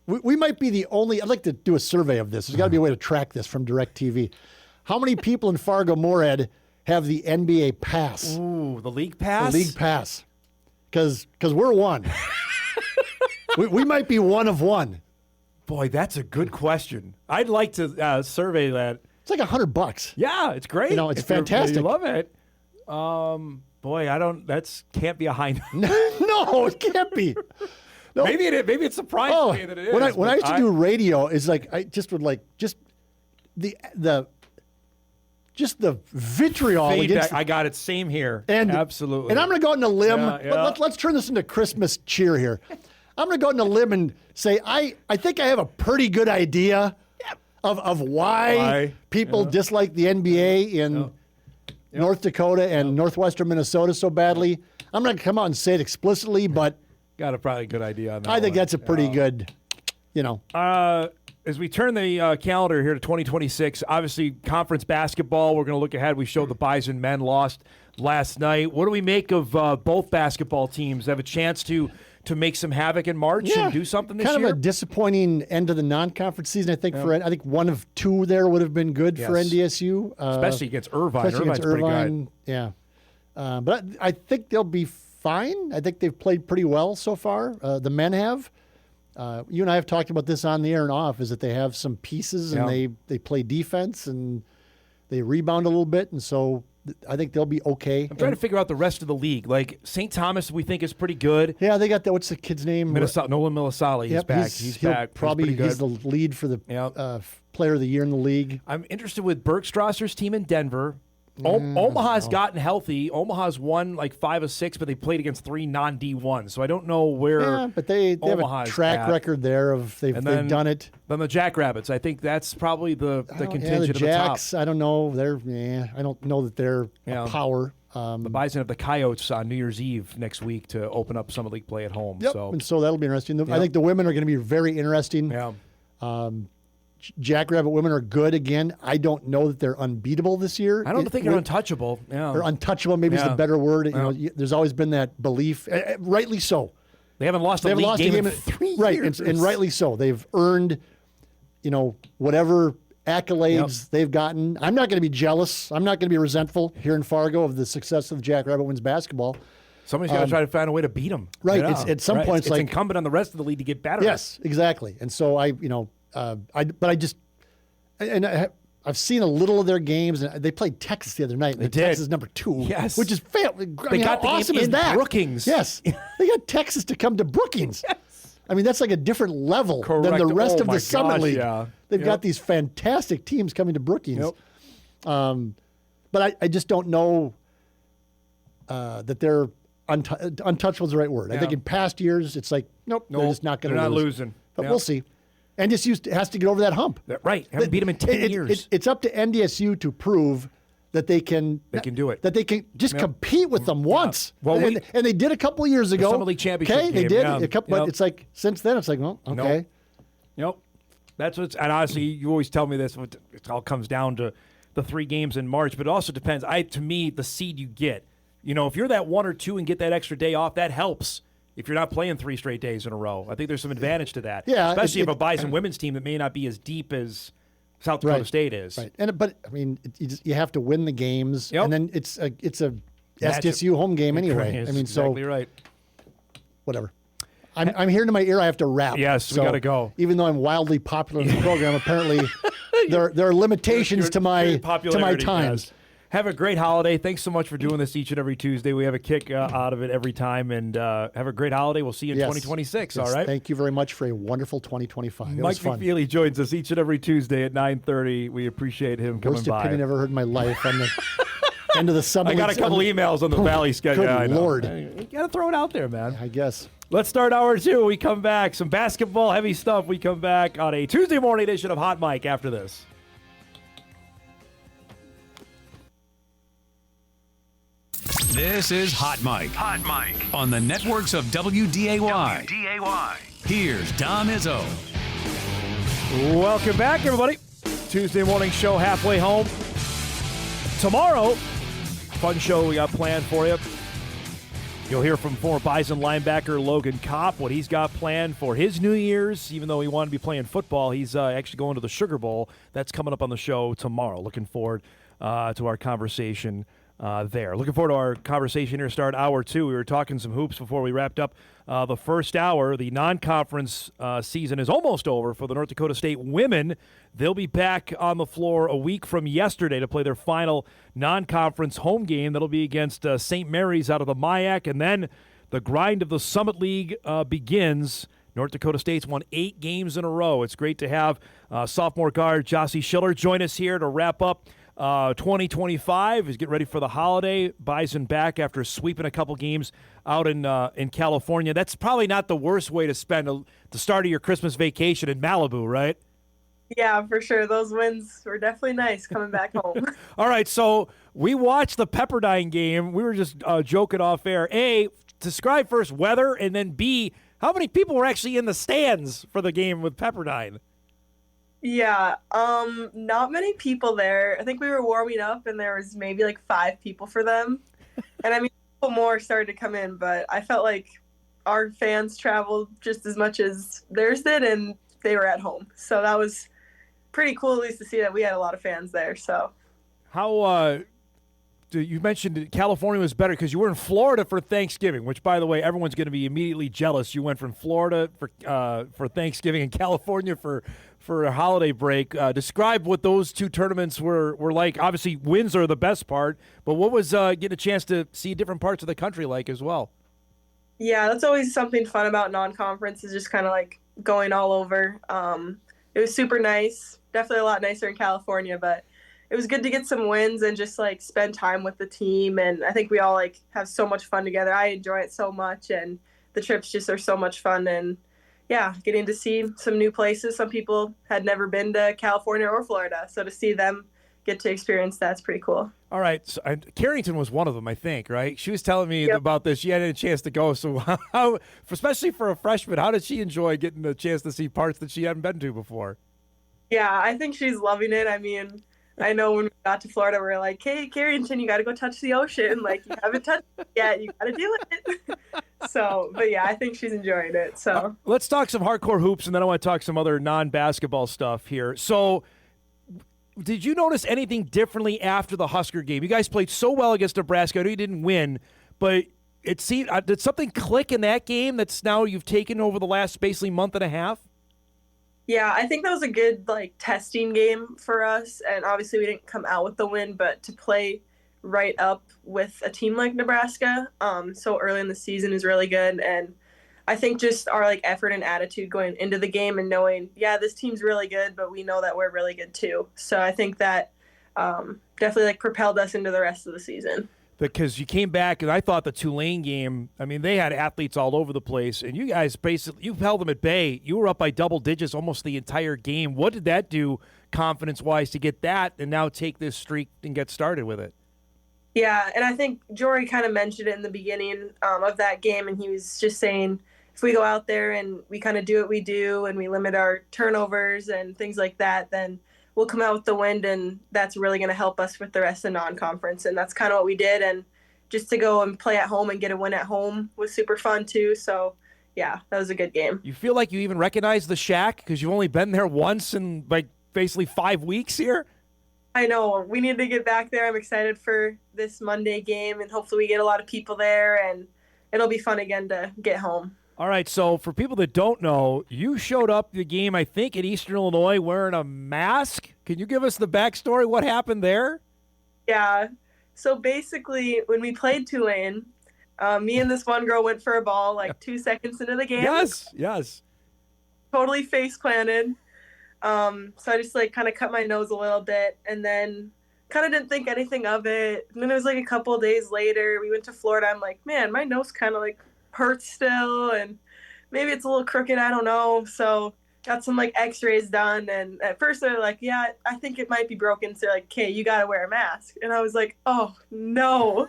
we might be the only. I'd like to do a survey of this. There's got to be a way to track this from DirecTV. How many people in Fargo-Moorhead have the NBA pass? Ooh, the league pass? The league pass. Because we're one. we might be one of one. Boy, that's a good question. I'd like to survey that. It's like $100. Yeah, it's great. You know, it's If you're- fantastic. You love it. Boy, that's can't be a high number. No, it can't be. No. Maybe it surprised me that it is. When I used to do radio, it's like I just would just the vitriol feedback, against. I got it. Same here. And absolutely. And I'm going to go out on a limb. Yeah. Let's turn this into Christmas cheer here. I'm going to go out on a limb and say I think I have a pretty good idea of why people dislike the NBA in North Dakota and northwestern Minnesota so badly. I'm not going to come out and say it explicitly, but got a probably good idea on that. I think one. that's a pretty good, as we turn the calendar here to 2026, obviously conference basketball, we're going to look ahead. We showed the Bison men lost last night. What do we make of both basketball teams? Have a chance to make some havoc in March and do something this year? Kind of a disappointing end of the non-conference season, I think. I think one of two there would have been good for NDSU, especially against Irvine. Especially against Irvine, yeah. But I think they'll be fine. I think they've played pretty well so far. The men have. You and I have talked about this on the air and off, is that they have some pieces and they play defense and they rebound a little bit, and so I think they'll be okay. I'm trying to figure out the rest of the league. Like St. Thomas, we think is pretty good. Yeah, they got that. What's the kid's name? Nolan Milasali. He's back. He's back. Probably he's the lead for the player of the year in the league. I'm interested with Bergstrasser's team in Denver. Omaha's gotten healthy. Omaha's won like 5 of 6, but they played against 3 non-D1s. So I don't know where. Yeah, but they have a track record there of they've done it. Then the Jackrabbits. I think that's probably the contingent the Jacks, of the top. I don't know. I don't know that they're a power. The Bison have the Coyotes on New Year's Eve next week to open up Summit League play at home. Yep. So. And so that'll be interesting. I think the women are going to be very interesting. Yeah. Jackrabbit women are good again. I don't know that they're unbeatable this year. I don't think they're untouchable. Yeah. Or untouchable, maybe is the better word. You know, there's always been that belief, rightly so. They haven't lost a league game in 3 years. Right, and rightly so. They've earned, whatever accolades they've gotten. I'm not going to be jealous. I'm not going to be resentful here in Fargo of the success of the Jackrabbit women's basketball. Somebody's got to try to find a way to beat them. Right. It's at some point, it's incumbent on the rest of the league to get better. Yes, exactly. And so I've seen a little of their games, and they played Texas the other night. And Texas number 2, yes, which is got the awesome game is that? Brookings. Yes, they got Texas to come to Brookings. Yes. I mean, that's like a different level than the rest of the Summit League. Yeah. They've got these fantastic teams coming to Brookings. Yep. But I just don't know that they're untouchable is the right word. I think in past years, it's like, nope, they're just not going to lose. They're not losing. But we'll see. NDSU has to get over that hump. Right. Haven't beat them in 10 years. It's up to NDSU to prove that they can do it. That they can just compete with them once. Well, and they did a couple years ago. Summit League championship game, they did a couple, but it's like since then it's like, well, okay. Nope. That's what's, and honestly, you always tell me this. It all comes down to the 3 games in March, but it also depends. To me, the seed you get. If you're that 1 or 2 and get that extra day off, that helps. If you're not playing 3 straight days in a row, I think there's some advantage to that. Yeah, especially if a Bison women's team that may not be as deep as South Dakota State is. Right, but I mean, you have to win the games, and then it's a SDSU home game anyway. I mean, exactly right. Whatever. I'm hearing to my ear. I have to wrap. Yes, we got to go. Even though I'm wildly popular in the program, apparently there are limitations to my times. Yes. Have a great holiday. Thanks so much for doing this each and every Tuesday. We have a kick out of it every time. And have a great holiday. We'll see you in 2026, all right? Thank you very much for a wonderful 2025. Mike McFeely joins us each and every Tuesday at 9:30. We appreciate him coming by. Worst opinion I've ever heard in my life. On the end of the summer. I got a couple emails on the Valley schedule. Good Lord. You got to throw it out there, man. I guess. Let's start hour 2. We come back. Some basketball heavy stuff. We come back on a Tuesday morning edition of Hot Mike after this. This is Hot Mike. Hot Mike. On the networks of WDAY. Here's Dom Izzo. Welcome back, everybody. Tuesday morning show halfway home. Tomorrow, fun show we got planned for you. You'll hear from former Bison linebacker Logan Kopp, what he's got planned for his New Year's. Even though he wanted to be playing football, he's actually going to the Sugar Bowl. That's coming up on the show tomorrow. Looking forward to our conversation there. Looking forward to our conversation here. Start hour 2. We were talking some hoops before we wrapped up the first hour. The non-conference season is almost over for the North Dakota State women. They'll be back on the floor a week from yesterday to play their final non-conference home game. That'll be against St. Mary's out of the MIAC, and then the grind of the Summit League begins. North Dakota State's won 8 games in a row. It's great to have sophomore guard Jocelyn Schiller join us here to wrap up 2025. Is getting ready for the holiday. Bison back after sweeping a couple games out in California. That's probably not the worst way to spend the start of your Christmas vacation in Malibu, right? Yeah, for sure. Those wins were definitely nice coming back home. All right, so we watched the Pepperdine game. We were just joking off air. A, describe first weather, and then B, how many people were actually in the stands for the game with Pepperdine? Yeah, not many people there. I think we were warming up and there was maybe like 5 people for them. And I mean, a couple more started to come in, but I felt like our fans traveled just as much as theirs did and they were at home. So that was pretty cool at least to see that we had a lot of fans there. So how you mentioned California was better because you were in Florida for Thanksgiving, which, by the way, everyone's going to be immediately jealous. You went from Florida for Thanksgiving and California for a holiday break. Describe what those two tournaments were like. Obviously, wins are the best part, but what was getting a chance to see different parts of the country like as well? Yeah, that's always something fun about non-conference is just kind of like going all over. It was super nice. Definitely a lot nicer in California, but it was good to get some wins and just like spend time with the team. And I think we all like have so much fun together. I enjoy it so much, and the trips just are so much fun. And yeah, getting to see some new places. Some people had never been to California or Florida, so to see them get to experience that's pretty cool. All right, so, Carrington was one of them, I think, right? She was telling me about this. She hadn't had a chance to go. So how, especially for a freshman, how did she enjoy getting the chance to see parts that she hadn't been to before? Yeah, I think she's loving it. I mean, I know when we got to Florida, we were like, hey, Carrington, you got to go touch the ocean. Like, you haven't touched it yet. You got to do it. So, but yeah, I think she's enjoying it. So let's talk some hardcore hoops, and then I want to talk some other non-basketball stuff here. So did you notice anything differently after the Husker game? You guys played so well against Nebraska. I know you didn't win, but it seemed did something click in that game that's now you've taken over the last basically month and a half? Yeah, I think that was a good like testing game for us, and obviously we didn't come out with the win, but to play right up with a team like Nebraska so early in the season is really good. And I think just our like effort and attitude going into the game and knowing, yeah, this team's really good, but we know that we're really good too. So I think that definitely like propelled us into the rest of the season. Because you came back, and I thought the Tulane game, I mean, they had athletes all over the place, and you guys basically, you held them at bay. You were up by double digits almost the entire game. What did that do confidence-wise to get that and now take this streak and get started with it? Yeah, and I think Jory kind of mentioned it in the beginning of that game, and he was just saying if we go out there and we kind of do what we do and we limit our turnovers and things like that, then we'll come out with the win, and that's really going to help us with the rest of non-conference. And that's kind of what we did. And just to go and play at home and get a win at home was super fun too. So, yeah, that was a good game. You feel like you even recognize the Shack because you've only been there once in like basically 5 weeks here? I know. We need to get back there. I'm excited for this Monday game, and hopefully we get a lot of people there, and it'll be fun again to get home. All right, so for people that don't know, you showed up the game, I think, at Eastern Illinois wearing a mask. Can you give us the backstory? What happened there? Yeah. So basically, when we played Tulane, me and this one girl went for a ball like 2 seconds into the game. Yes. Totally face planted. So I just like kind of cut my nose a little bit and then kind of didn't think anything of it. And then it was like a couple of days later, we went to Florida. I'm like, man, my nose kind of like hurts still, and maybe it's a little crooked, I don't know. So got some like x-rays done, and at first they're like, yeah, I think it might be broken. So they're like, okay, you gotta wear a mask. And I was like, oh no,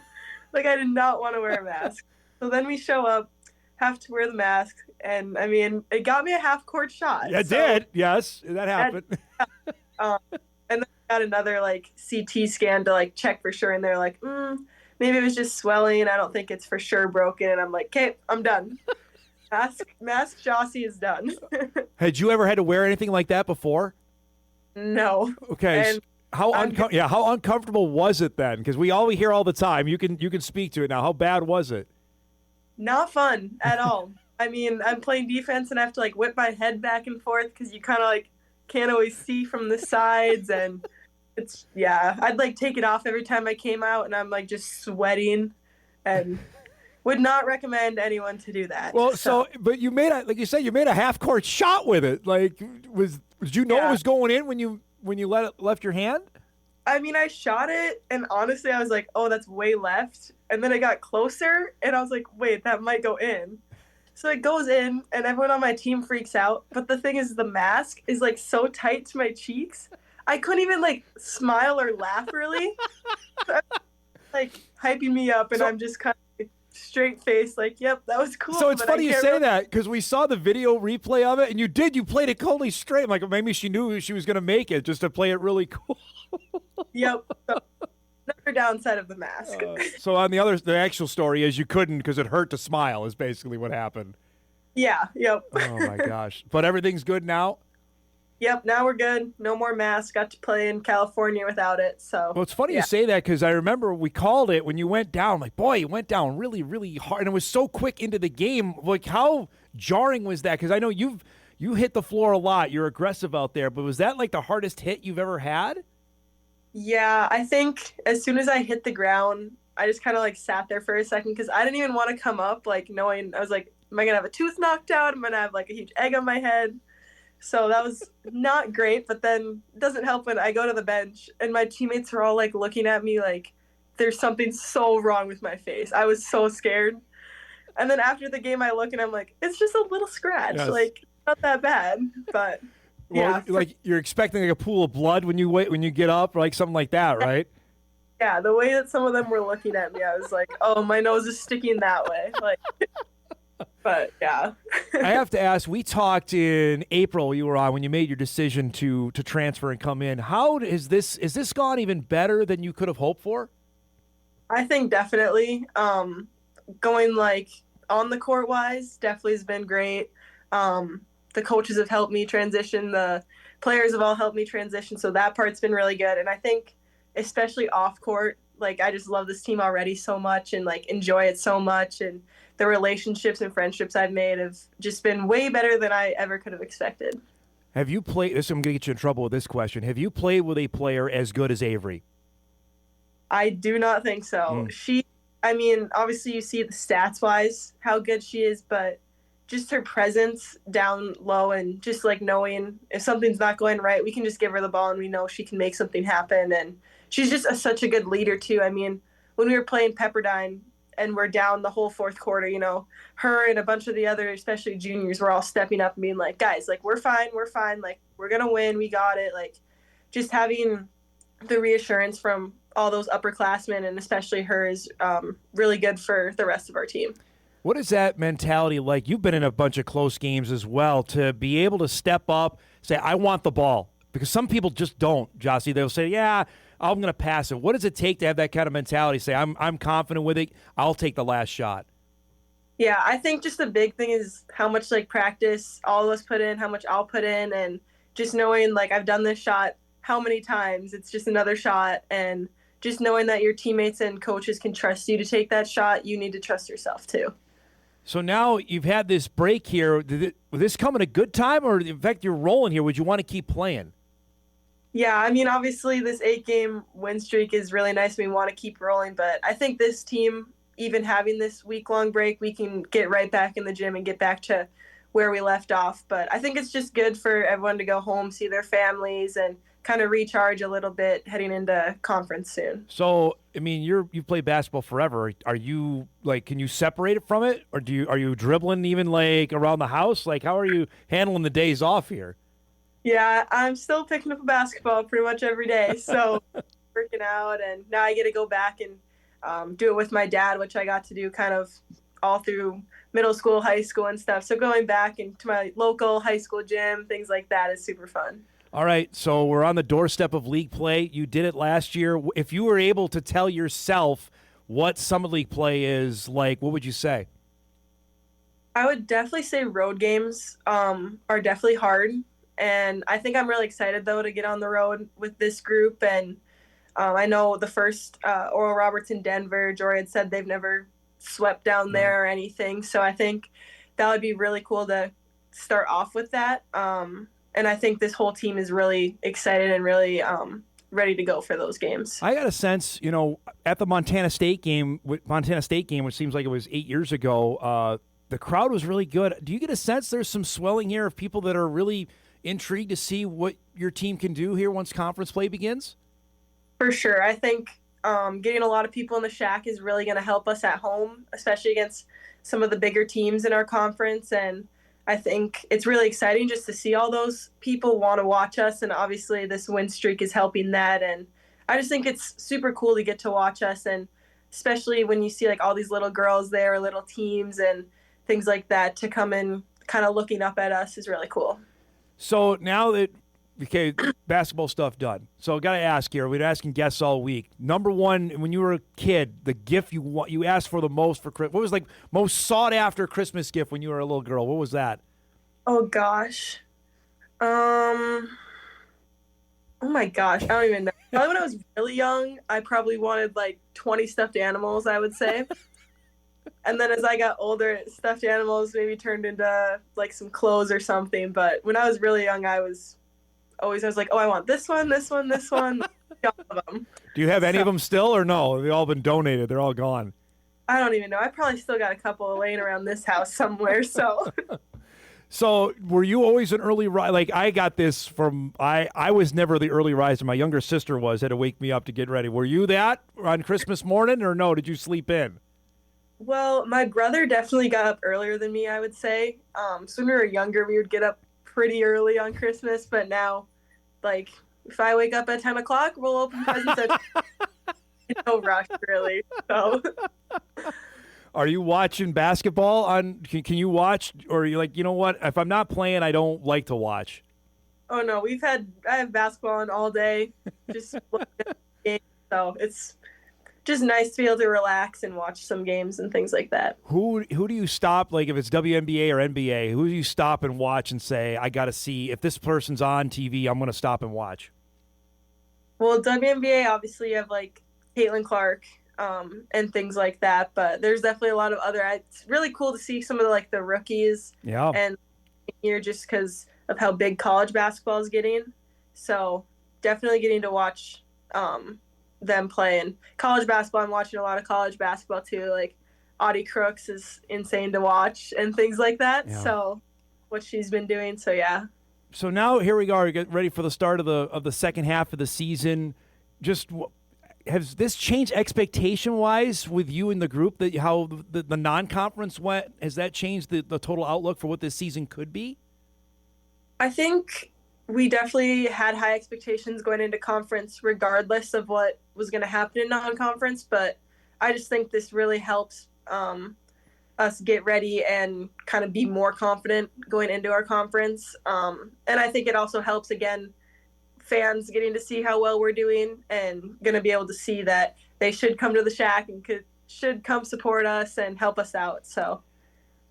like I did not want to wear a mask. So then we show up, have to wear the mask, and I mean, it got me a half-court shot. It did, yes, that happened. And then I got another like CT scan to like check for sure, and they're like, maybe it was just swelling. I don't think it's for sure broken. And I'm like, okay, I'm done. Mask Jossie is done. Had you ever had to wear anything like that before? No. Okay. And how uncomfortable was it then? Because we hear all the time. You can speak to it now. How bad was it? Not fun at all. I mean, I'm playing defense and I have to like whip my head back and forth because you kind of like can't always see from the sides, and I'd like take it off every time I came out, and I'm like just sweating, and would not recommend anyone to do that. Well, but you made a half-court shot with it. Like, did you know it was going in when you left your hand? I mean, I shot it, and honestly, I was like, oh, that's way left. And then it got closer, and I was like, wait, that might go in. So it goes in, and everyone on my team freaks out. But the thing is, the mask is like so tight to my cheeks, I couldn't even like smile or laugh really. So, like hyping me up, and I'm just kind of straight face, like, yep, that was cool. So it's but funny I you can't say really- that because we saw the video replay of it, and you played it totally straight. I'm like, maybe she knew she was going to make it just to play it really cool. Yep. So, another downside of the mask. So on the actual story is you couldn't because it hurt to smile is basically what happened. Yeah, yep. Oh, my gosh. But everything's good now? Yep, now we're good. No more masks. Got to play in California without it. So. Well, it's funny yeah. you say that because I remember we called it when you went down. Like, boy, you went down really, really hard. And it was so quick into the game. Like, how jarring was that? Because I know you hit the floor a lot. You're aggressive out there. But was that like the hardest hit you've ever had? Yeah, I think as soon as I hit the ground, I just kind of like sat there for a second because I didn't even want to come up, like knowing I was like, am I going to have a tooth knocked out? I'm going to have like a huge egg on my head. So that was not great, but then it doesn't help when I go to the bench and my teammates are all like looking at me like there's something so wrong with my face. I was so scared. And then after the game I look and I'm like, it's just a little scratch. Yes. Like not that bad, but yeah. Well, like you're expecting like a pool of blood when you get up or like something like that, right? Yeah, the way that some of them were looking at me, I was like, oh, my nose is sticking that way. Like, but yeah. I have to ask, we talked in April you were on when you made your decision to transfer and come in. How is this gone even better than you could have hoped for? I think definitely. Going like on the court wise definitely has been great. The coaches have helped me transition. The players have all helped me transition. So that part's been really good. And I think especially off court, like I just love this team already so much and like enjoy it so much. And the relationships and friendships I've made have just been way better than I ever could have expected. Have you played this? I'm going to get you in trouble with this question. Have you played with a player as good as Avery? I do not think so. I mean, obviously you see the stats wise how good she is, but just her presence down low and just like knowing if something's not going right, we can just give her the ball and we know she can make something happen. And she's just such a good leader too. I mean, when we were playing Pepperdine and we're down the whole fourth quarter, you know, her and a bunch of the other, especially juniors, were all stepping up and being like, guys, like, we're fine. Like, we're going to win. We got it. Like, just having the reassurance from all those upperclassmen and especially her is really good for the rest of our team. What is that mentality like? You've been in a bunch of close games as well, to be able to step up, say, I want the ball. Because some people just don't, Jossie. They'll say, yeah, I'm going to pass it. What does it take to have that kind of mentality? Say, I'm confident with it. I'll take the last shot. Yeah, I think just the big thing is how much like practice all of us put in, how much I'll put in, and just knowing like I've done this shot how many times. It's just another shot, and just knowing that your teammates and coaches can trust you to take that shot, you need to trust yourself too. So now you've had this break here. Will this come at a good time, or in fact you're rolling here? Would you want to keep playing? Yeah, I mean, obviously this 8-game win streak is really nice. We want to keep rolling, but I think this team, even having this week-long break, we can get right back in the gym and get back to where we left off. But I think it's just good for everyone to go home, see their families, and kind of recharge a little bit heading into conference soon. So, I mean, you've played basketball forever. Are you like, can you separate it from it, or are you dribbling even like around the house? Like, how are you handling the days off here? Yeah, I'm still picking up a basketball pretty much every day. So working out, and now I get to go back and do it with my dad, which I got to do kind of all through middle school, high school, and stuff. So going back into my local high school gym, things like that is super fun. All right, so we're on the doorstep of league play. You did it last year. If you were able to tell yourself what summer league play is like, what would you say? I would definitely say road games are definitely hard. And I think I'm really excited, though, to get on the road with this group. And I know the first Oral Roberts in Denver, Jory had said they've never swept down there or anything. So I think that would be really cool to start off with that. And I think this whole team is really excited and really ready to go for those games. I got a sense, you know, at the Montana State game, which seems like it was 8 years ago, the crowd was really good. Do you get a sense there's some swelling here of people that are really intrigued to see what your team can do here once conference play begins? For sure. I think getting a lot of people in the shack is really going to help us at home, especially against some of the bigger teams in our conference. And I think it's really exciting just to see all those people want to watch us. And obviously this win streak is helping that. And I just think it's super cool to get to watch us and especially when you see like all these little girls there, little teams and things like that, to come in kind of looking up at us is really cool. So now that, okay, basketball stuff done. So I got to ask here, we've been asking guests all week. Number one, when you were a kid, the gift you asked for the most for Christmas, what was like most sought after Christmas gift when you were a little girl? What was that? Oh gosh. Oh my gosh, I don't even know. Probably when I was really young, I probably wanted like 20 stuffed animals, I would say. And then as I got older, stuffed animals maybe turned into like some clothes or something. But when I was really young, I was like, oh, I want this one, this one, this one. All of them. Do you have any of them still or no? They've all been donated. They're all gone. I don't even know. I probably still got a couple laying around this house somewhere. So. So were you always an early riser? Like I got this from, I was never the early riser. My younger sister had to wake me up to get ready. Were you that on Christmas morning or no? Did you sleep in? Well, my brother definitely got up earlier than me, I would say. So when we were younger, we would get up pretty early on Christmas. But now, like, if I wake up at 10 o'clock, we'll open presents at no rush, really. So. Are you watching basketball on? Can you watch, or are you like, you know what? If I'm not playing, I don't like to watch. Oh no, I have basketball on all day, just games. So it's just nice to be able to relax and watch some games and things like that. Who do you stop? Like if it's WNBA or NBA, who do you stop and watch and say, I got to see if this person's on TV, I'm going to stop and watch? Well, WNBA obviously you have like Caitlin Clark. And things like that, but there's definitely a lot of other. It's really cool to see some of the rookies. Yeah. And here just because of how big college basketball is getting, so definitely getting to watch them play. And college basketball, I'm watching a lot of college basketball too. Like Audie Crooks is insane to watch and things like that. Yeah. So what she's been doing. So yeah. So now here we are, get ready for the start of the second half of the season. Just. Has this changed expectation-wise with you and the group, that how the non-conference went? Has that changed the total outlook for what this season could be? I think we definitely had high expectations going into conference regardless of what was going to happen in non-conference, but I just think this really helps us get ready and kind of be more confident going into our conference. And I think it also helps, again, fans getting to see how well we're doing and going to be able to see that they should come to the Shack and should come support us and help us out. So,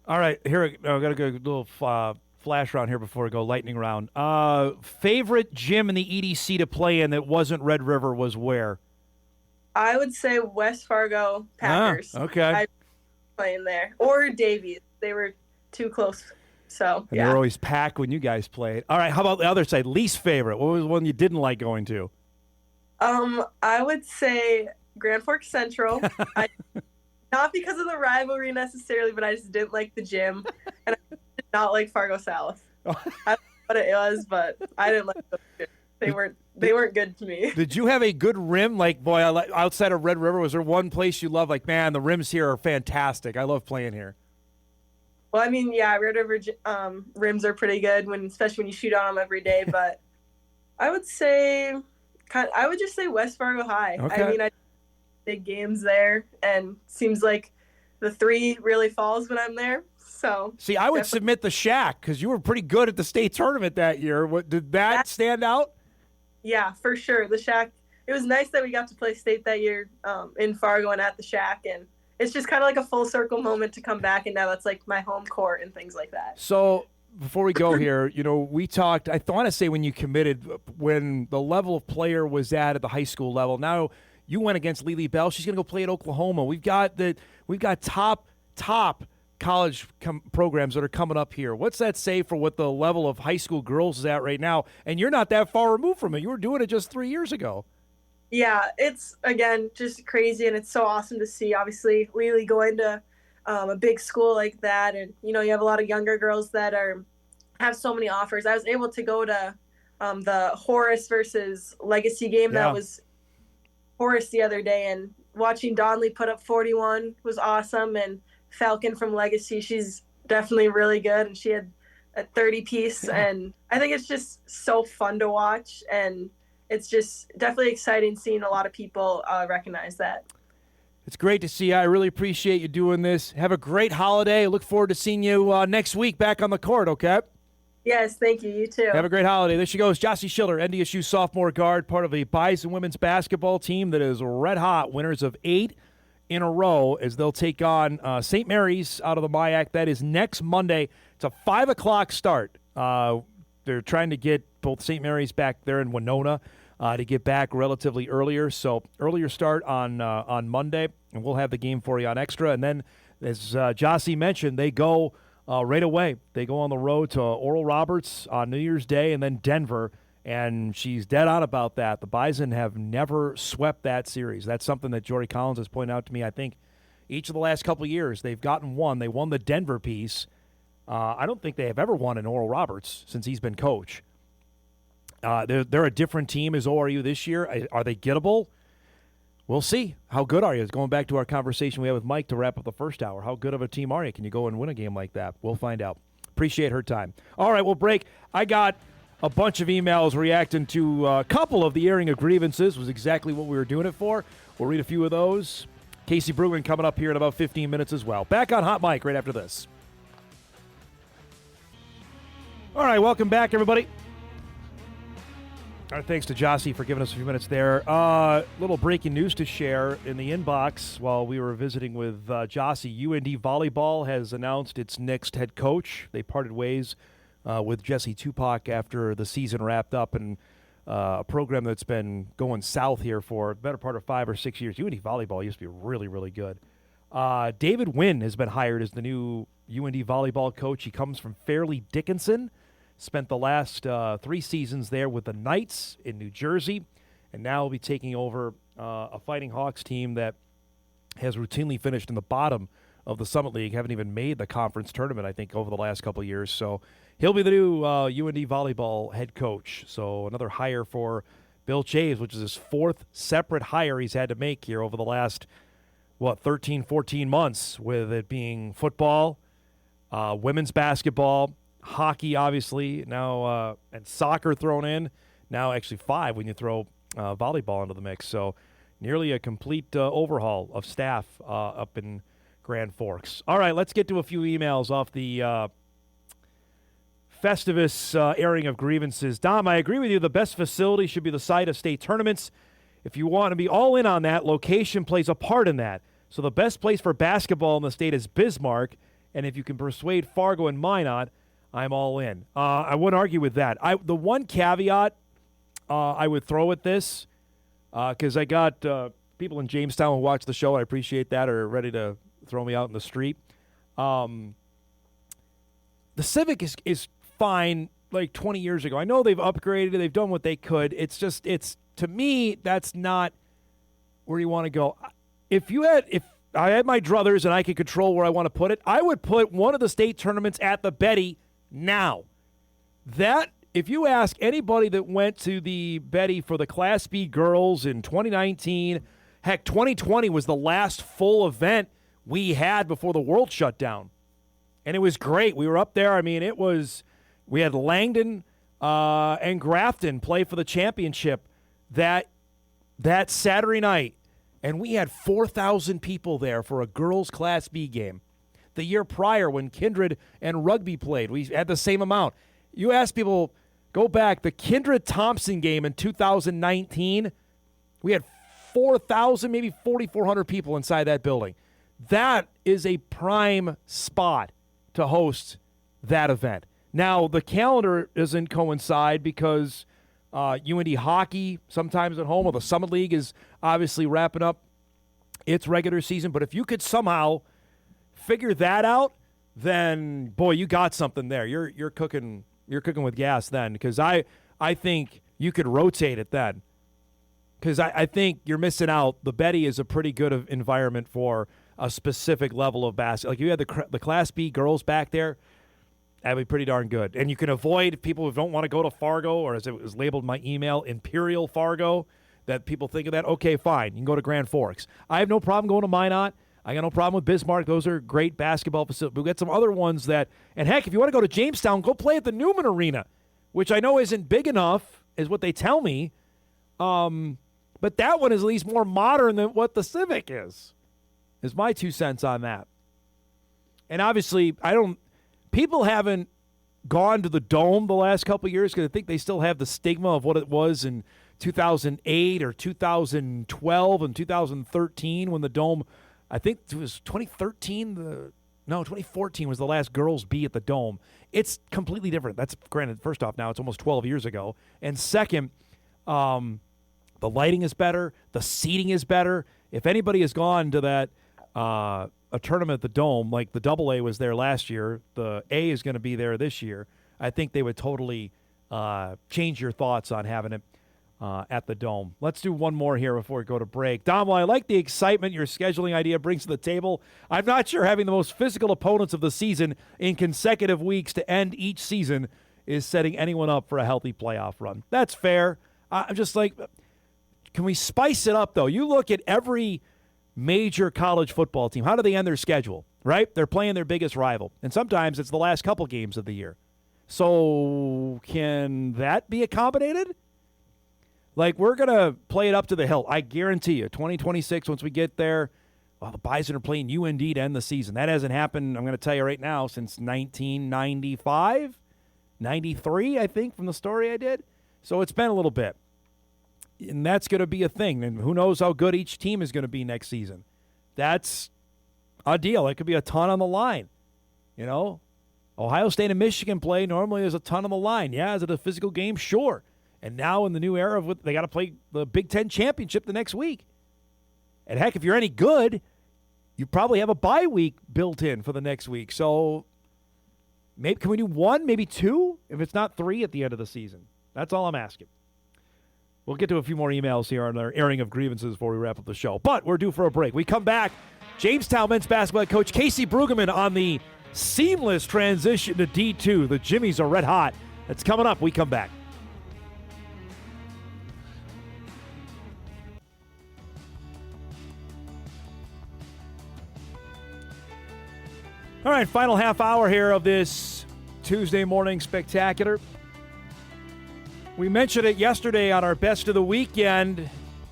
all right, here I got to go a little flash round here before we go lightning round. Favorite gym in the EDC to play in that wasn't Red River was where? I would say West Fargo Packers. Okay. I playing there, or Davies. They were too close. So, and they were always packed when you guys played. All right, how about the other side? Least favorite? What was one you didn't like going to? I would say Grand Forks Central. Not because of the rivalry necessarily, but I just didn't like the gym, and I did not like Fargo South. I don't know what it was, but I didn't like those gyms. They weren't good to me. Did you have a good rim? Like, boy, outside of Red River, was there one place you love? Like, man, the rims here are fantastic. I love playing here. Well, I mean, yeah, Red River rims are pretty good especially when you shoot on them every day. But I would just say West Fargo High. Okay. I mean, I big games there, and seems like the 3 really falls when I'm there. So see, I would submit the Shack because you were pretty good at the state tournament that year. Did that stand out? Yeah, for sure. The Shack. It was nice that we got to play state that year in Fargo and at the Shack, and it's just kind of like a full circle moment to come back, and now that's like my home court and things like that. So before we go here, we talked, I want to say when you committed, when the level of player was at the high school level. Now you went against Lily Bell. She's going to go play at Oklahoma. We've got top college programs that are coming up here. What's that say for what the level of high school girls is at right now? And you're not that far removed from it. You were doing it just 3 years ago. Yeah, it's, again, just crazy, and it's so awesome to see, obviously, Lily going to a big school like that, and, you have a lot of younger girls that have so many offers. I was able to go to the Horace versus Legacy game. That was Horace the other day, and watching Donley put up 41 was awesome, and Falcon from Legacy, she's definitely really good, and she had a 30-piece, and I think it's just so fun to watch, and it's just definitely exciting seeing a lot of people recognize that. It's great to see you. I really appreciate you doing this. Have a great holiday. I look forward to seeing you next week back on the court, okay? Yes, thank you. You too. Have a great holiday. There she goes, Jocelyn Schiller, NDSU sophomore guard, part of a Bison women's basketball team that is red hot, winners of 8 in a row as they'll take on St. Mary's out of the MIAC. That is next Monday. It's a 5 o'clock start. They're trying to get both St. Mary's back there in Winona to get back relatively earlier. So earlier start on Monday, and we'll have the game for you on Extra. And then, as Jossie mentioned, they go right away. They go on the road to Oral Roberts on New Year's Day and then Denver, and she's dead on about that. The Bison have never swept that series. That's something that Jory Collins has pointed out to me. I think each of the last couple of years they've gotten one. They won the Denver piece. I don't think they have ever won in Oral Roberts since he's been coach. They're a different team as ORU this year. Are they gettable? We'll see. How good are you? It's going back to our conversation we had with Mike to wrap up the first hour. How good of a team are you? Can you go and win a game like that? We'll find out. Appreciate her time. All right, we'll break. I got a bunch of emails reacting to a couple of the airing of grievances. Was exactly what we were doing it for. We'll read a few of those. Casey Bruggeman coming up here in about 15 minutes as well. Back on Hot Mic right after this. All right, welcome back, everybody. All right, thanks to Jossie for giving us a few minutes there. Little breaking news to share in the inbox while we were visiting with Jossie. UND Volleyball has announced its next head coach. They parted ways with Jesse Tupac after the season wrapped up, and a program that's been going south here for a better part of 5 or 6 years. UND Volleyball used to be really, really good. David Wynn has been hired as the new UND Volleyball coach. He comes from Fairleigh Dickinson. Spent the last 3 seasons there with the Knights in New Jersey, and now will be taking over a Fighting Hawks team that has routinely finished in the bottom of the Summit League, haven't even made the conference tournament, I think, over the last couple of years. So he'll be the new UND Volleyball head coach. So another hire for Bill Chaves, which is his 4th separate hire he's had to make here over the last, 13, 14 months, with it being football, women's basketball, hockey, obviously, now, and soccer thrown in. Now actually 5 when you throw volleyball into the mix. So nearly a complete overhaul of staff up in Grand Forks. All right, let's get to a few emails off the Festivus airing of grievances. Dom, I agree with you. The best facility should be the site of state tournaments. If you want to be all in on that, location plays a part in that. So the best place for basketball in the state is Bismarck, and if you can persuade Fargo and Minot, I'm all in. I wouldn't argue with that. The one caveat I would throw at this, because I got people in Jamestown who watch the show, and I appreciate that, are ready to throw me out in the street. The Civic is fine like 20 years ago. I know they've upgraded it. They've done what they could. It's just, to me, that's not where you want to go. If I had my druthers and I could control where I want to put it, I would put one of the state tournaments at the Betty now. That, if you ask anybody that went to the Betty for the Class B girls in 2019, heck, 2020 was the last full event we had before the world shut down. And it was great. We were up there. I mean, we had Langdon and Grafton play for the championship that Saturday night. And we had 4,000 people there for a girls' Class B game. The year prior, when Kindred and Rugby played, we had the same amount. You ask people, go back, the Kindred-Thompson game in 2019, we had 4,000, maybe 4,400 people inside that building. That is a prime spot to host that event. Now, the calendar doesn't coincide because UND hockey, sometimes at home, or the Summit League is obviously wrapping up its regular season. But if you could somehow figure that out, then boy, you got something there. You're cooking with gas then, because I think you could rotate it then, because I think you're missing out. The Betty is a pretty good environment for a specific level of basketball. Like you had the Class B girls back there, that'd be pretty darn good. And you can avoid people who don't want to go to Fargo, or as it was labeled in my email, Imperial Fargo, that people think of that. Okay, fine. You can go to Grand Forks. I have no problem going to Minot. I got no problem with Bismarck. Those are great basketball facilities. We've got some other ones that, and heck, if you want to go to Jamestown, go play at the Newman Arena, which I know isn't big enough, is what they tell me. But that one is at least more modern than what the Civic is. is my 2 cents on that. And obviously, people haven't gone to the Dome the last couple of years because I think they still have the stigma of what it was in 2008 or 2012 and 2013 when the Dome, I think it was 2014 was the last girls' B at the Dome. It's completely different. That's granted, first off, now it's almost 12 years ago. And second, the lighting is better. The seating is better. If anybody has gone to that a tournament at the Dome, like the AA was there last year, the A is going to be there this year, I think they would totally change your thoughts on having it at the Dome. Let's do one more here before we go to break. Dom, while I like the excitement your scheduling idea brings to the table, I'm not sure having the most physical opponents of the season in consecutive weeks to end each season is setting anyone up for a healthy playoff run. That's fair. I'm just like, can we spice it up, though? You look at every major college football team. How do they end their schedule, right? They're playing their biggest rival. And sometimes it's the last couple games of the year. So can that be accommodated? Like, we're going to play it up to the hilt. I guarantee you, 2026, once we get there, well, the Bison are playing UND to end the season. That hasn't happened, I'm going to tell you right now, since 1995, 93, I think, from the story I did. So it's been a little bit. And that's going to be a thing. And who knows how good each team is going to be next season. That's a deal. It could be a ton on the line. You know, Ohio State and Michigan play. Normally there's a ton on the line. Yeah, is it a physical game? Sure. And now in the new era, they got to play the Big Ten championship the next week. And heck, if you're any good, you probably have a bye week built in for the next week. So maybe can we do 1, maybe 2, if it's not 3 at the end of the season? That's all I'm asking. We'll get to a few more emails here on our airing of grievances before we wrap up the show. But we're due for a break. We come back. Jamestown men's basketball coach Casey Bruggeman on the seamless transition to D2. The Jimmies are red hot. That's coming up. We come back. All right, final half hour here of this Tuesday morning spectacular. We mentioned it yesterday on our Best of the Weekend. In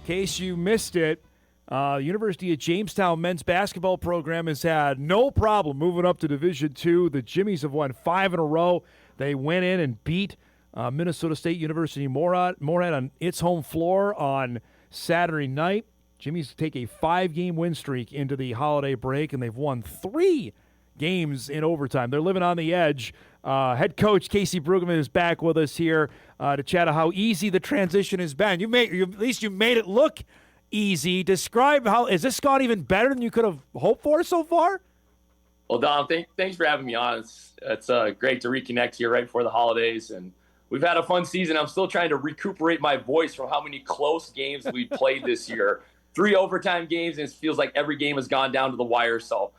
case you missed it, the University of Jamestown men's basketball program has had no problem moving up to Division II. The Jimmies have won 5 in a row. They went in and beat Minnesota State University Moorhead on its home floor on Saturday night. Jimmies take a 5-game win streak into the holiday break, and they've won 3 games in overtime. They're living on the edge. Head coach Casey Bruggeman is back with us here to chat about how easy the transition has been. At least you made it look easy. Describe how has this gone even better than you could have hoped for so far? Well, Dom, thanks for having me on. It's great to reconnect here right before the holidays, and we've had a fun season. I'm still trying to recuperate my voice from how many close games we played this year. 3 overtime games, and it feels like every game has gone down to the wire. So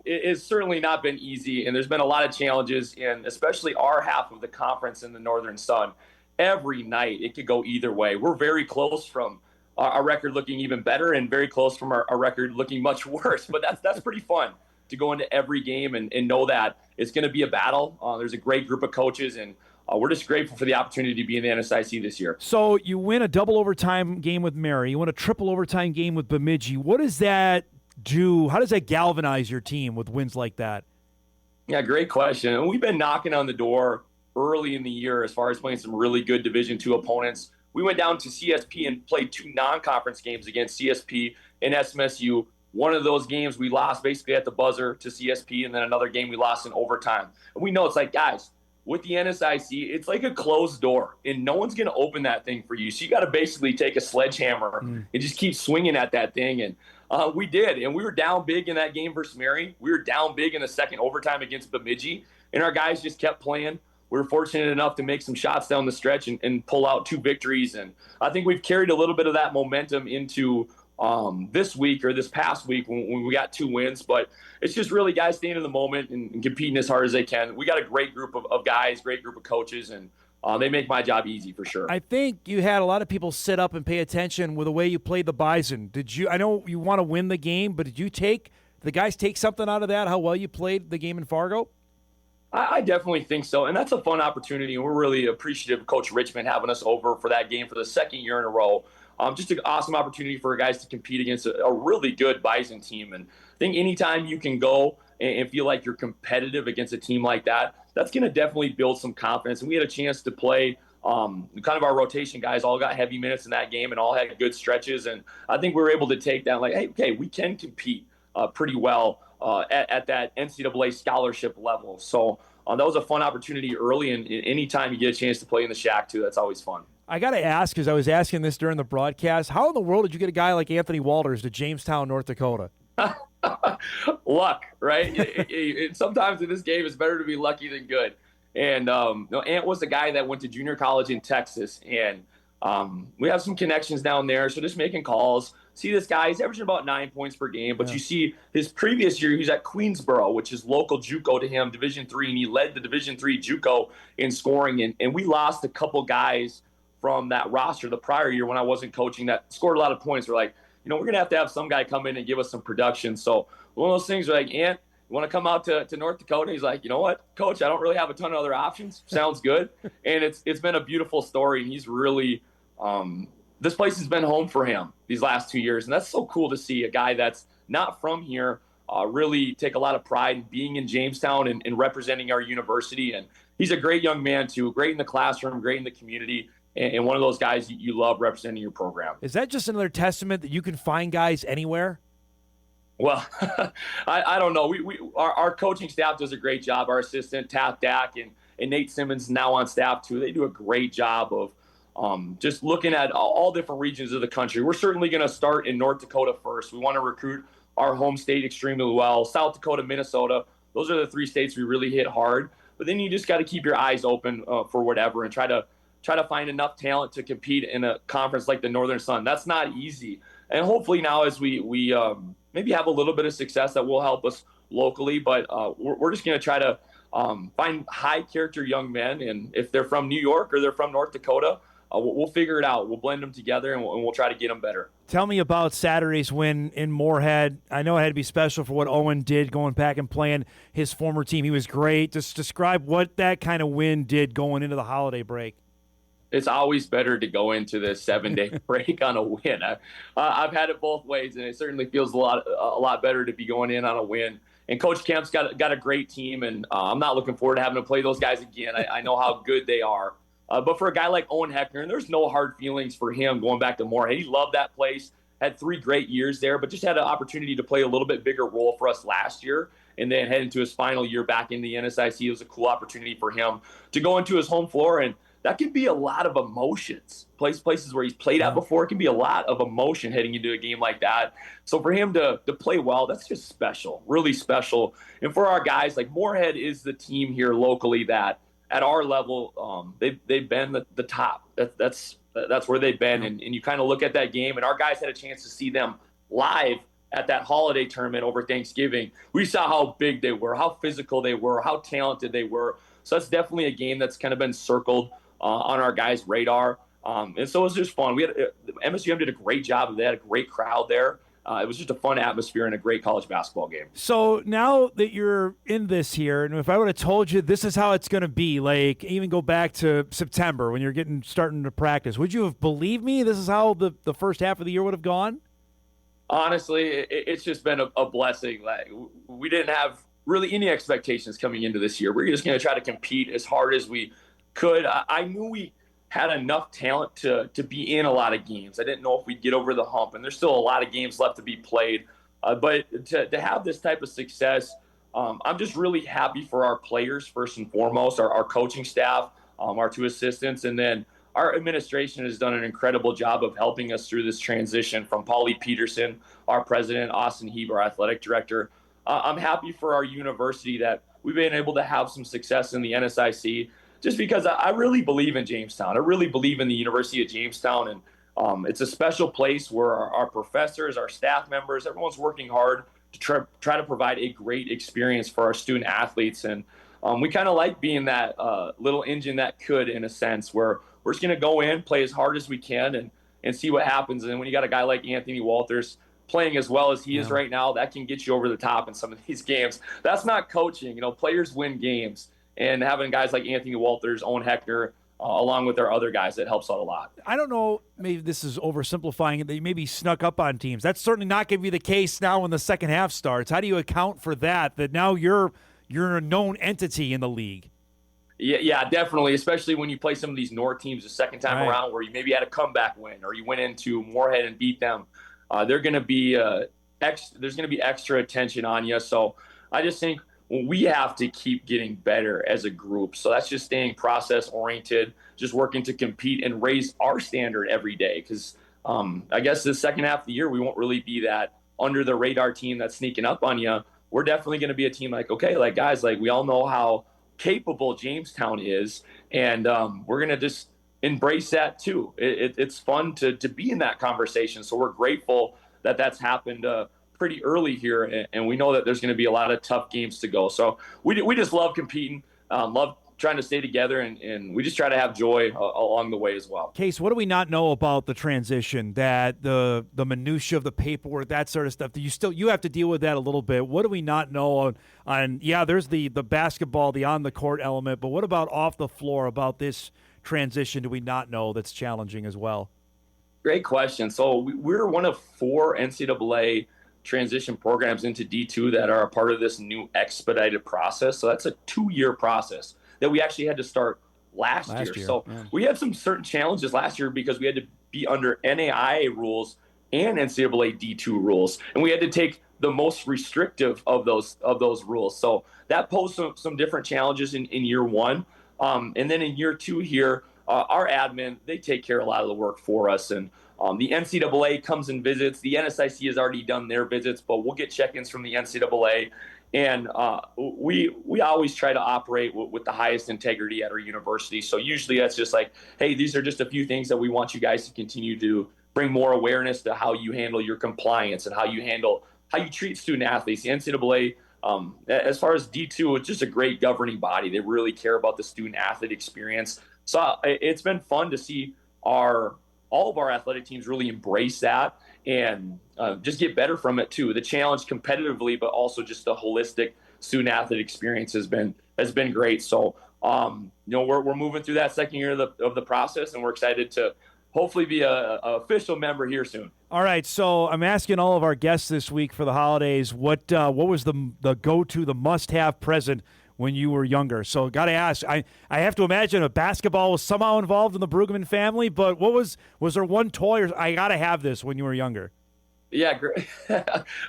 it's certainly not been easy, and there's been a lot of challenges in especially our half of the conference in the Northern Sun. Every night it could go either way. We're very close from our record looking even better and very close from our record looking much worse, but that's pretty fun to go into every game and know that it's going to be a battle. There's a great group of coaches, and we're just grateful for the opportunity to be in the NSIC this year. So you win a double overtime game with Mary. You win a triple overtime game with Bemidji. What does that do? How does that galvanize your team with wins like that? Yeah, great question. And we've been knocking on the door early in the year as far as playing some really good Division II opponents. We went down to CSP and played 2 non-conference games against CSP and SMSU. One of those games we lost basically at the buzzer to CSP, and then another game we lost in overtime. And we know it's like, guys, with the NSIC, it's like a closed door, and no one's going to open that thing for you. So you got to basically take a sledgehammer and just keep swinging at that thing. And we did, and we were down big in that game versus Mary. We were down big in the second overtime against Bemidji, and our guys just kept playing. We were fortunate enough to make some shots down the stretch and pull out 2 victories. And I think we've carried a little bit of that momentum into this week or this past week when we got 2 wins. But it's just really guys staying in the moment and competing as hard as they can. We got a great group of guys, great group of coaches, and they make my job easy for sure. I think you had a lot of people sit up and pay attention with the way you played the Bison. I know you want to win the game, but did the guys take something out of that, how well you played the game in Fargo? I definitely think so, and that's a fun opportunity, and we're really appreciative of Coach Richmond having us over for that game for the 2nd year in a row. just an awesome opportunity for guys to compete against a really good Bison team. And I think anytime you can go and feel like you're competitive against a team like that, that's going to definitely build some confidence. And we had a chance to play kind of our rotation guys all got heavy minutes in that game and all had good stretches. And I think we were able to take that like, hey, okay, we can compete pretty well at that NCAA scholarship level. So that was a fun opportunity early, and anytime you get a chance to play in the Shack too, that's always fun. I got to ask, because I was asking this during the broadcast, how in the world did you get a guy like Anthony Walters to Jamestown, North Dakota? Luck, right? Sometimes in this game, it's better to be lucky than good. And Ant was the guy that went to junior college in Texas, and we have some connections down there. So just making calls. See this guy, he's averaging about 9 points per game, but you see his previous year, he was at Queensboro, which is local JUCO to him, Division III, and he led the Division III JUCO in scoring. And we lost a couple guys from that roster the prior year when I wasn't coaching that scored a lot of points. We're like, we're going to have some guy come in and give us some production. So one of those things are like, Ant, you want to come out to North Dakota? He's like, you know what, Coach, I don't really have a ton of other options. Sounds good. And it's been a beautiful story, and he's really this place has been home for him these last 2 years. And that's so cool to see a guy that's not from here really take a lot of pride in being in Jamestown and representing our university. And he's a great young man, too, great in the classroom, great in the community, and one of those guys you love representing your program. Is that just another testament that you can find guys anywhere? Well, I don't know. Our coaching staff does a great job. Our assistant, Taft Dack, and Nate Simmons now on staff, too. They do a great job of just looking at all different regions of the country. We're certainly going to start in North Dakota first. We want to recruit our home state extremely well. South Dakota, Minnesota, those are the 3 states we really hit hard. But then you just got to keep your eyes open for whatever and try to find enough talent to compete in a conference like the Northern Sun. That's not easy. And hopefully now as we maybe have a little bit of success, that will help us locally. But we're just going to try to find high-character young men. And if they're from New York or they're from North Dakota, we'll figure it out. We'll blend them together, and we'll try to get them better. Tell me about Saturday's win in Moorhead. I know it had to be special for what Owen did going back and playing his former team. He was great. Just describe what that kind of win did going into the holiday break. It's always better to go into this 7-day break on a win. I've had it both ways, and it certainly feels a lot better to be going in on a win. And Coach Kemp's got a great team, and I'm not looking forward to having to play those guys again. I know how good they are. But for a guy like Owen Heckner, and there's no hard feelings for him going back to Moorhead. He loved that place, had 3 great years there, but just had an opportunity to play a little bit bigger role for us last year, and then head into his final year back in the NSIC. It was a cool opportunity for him to go into his home floor, and that can be a lot of emotions. Places where he's played at before, it can be a lot of emotion heading into a game like that. So for him to play well, that's just special, really special. And for our guys, like Moorhead is the team here locally that at our level, they've been the top. That's where they've been. And you kind of look at that game, and our guys had a chance to see them live at that holiday tournament over Thanksgiving. We saw how big they were, how physical they were, how talented they were. So that's definitely a game that's kind of been circled on our guys' radar. And so it was just fun. MSUM did a great job. They had a great crowd there. It was just a fun atmosphere and a great college basketball game. So now that you're in this here, and if I would have told you this is how it's going to be, like even go back to September when you're starting to practice, would you have believed me this is how the first half of the year would have gone? Honestly, it's just been a blessing. Like we didn't have really any expectations coming into this year. We're just going to try to compete as hard as we could. I knew we had enough talent to be in a lot of games. I didn't know if we'd get over the hump, and there's still a lot of games left to be played. But to have this type of success, I'm just really happy for our players, first and foremost, our coaching staff, our 2 assistants, and then our administration has done an incredible job of helping us through this transition from Paulie Peterson, our president, Austin Heeb, our athletic director. I'm happy for our university that we've been able to have some success in the NSIC, just because I really believe in Jamestown. I really believe in the University of Jamestown, and it's a special place where our professors, our staff members, everyone's working hard to try to provide a great experience for our student athletes. And we kind of like being that little engine that could, in a sense, where we're just going to go in, play as hard as we can, and see what happens. And when you got a guy like Anthony Walters playing as well as he is right now, that can get you over the top in some of these games. That's not coaching. Players win games. And having guys like Anthony Walters, Owen Heckner, along with our other guys, that helps out a lot. I don't know, maybe this is oversimplifying it, that you maybe snuck up on teams. That's certainly not going to be the case now when the second half starts. How do you account for that now you're a known entity in the league? Yeah, definitely, especially when you play some of these North teams the second time around, where you maybe had a comeback win or you went into Moorhead and beat them. They're going to be there's going to be extra attention on you. So I just think we have to keep getting better as a group. So that's just staying process oriented, just working to compete and raise our standard every day. Because I guess the second half of the year, we won't really be that under the radar team that's sneaking up on you. We're definitely going to be a team like, okay, like guys, like we all know how capable Jamestown is, and we're going to just embrace that too. It's fun to be in that conversation. So we're grateful that that's happened pretty early here, and we know that there's going to be a lot of tough games to go. So we just love competing, love trying to stay together, and we just try to have joy along the way as well. Case, what do we not know about the transition, that the minutia of the paperwork, that sort of stuff? You have to deal with that a little bit. What do we not know on there's the basketball, the on the court element, but what about off the floor, about this transition do we not know that's challenging as well? Great question. So we're one of 4 NCAA transition programs into D2 that are a part of this new expedited process. So that's a 2-year process that we actually had to start last year. So we had some certain challenges last year because we had to be under NAIA rules and NCAA D2 rules, and we had to take the most restrictive of those rules. So that posed some different challenges in year 1. And then in year 2 here, our admin, they take care of a lot of the work for us. And the NCAA comes and visits. The NSIC has already done their visits, but we'll get check-ins from the NCAA. And we always try to operate with the highest integrity at our university. So usually that's just like, hey, these are just a few things that we want you guys to continue to bring more awareness to how you handle your compliance and how you treat student athletes. The NCAA, as far as D2, it's just a great governing body. They really care about the student athlete experience. So it's been fun to see all of our athletic teams really embrace that and just get better from it too. The challenge competitively, but also just the holistic student athlete experience has been great. So we're moving through that second year of the process, and we're excited to hopefully be a official member here soon. All right, so I'm asking all of our guests this week for the holidays, what was the go-to, the must-have present when you were younger? So got to ask, I have to imagine a basketball was somehow involved in the Bruggeman family, but was there one toy, or I got to have this when you were younger? Yeah, great.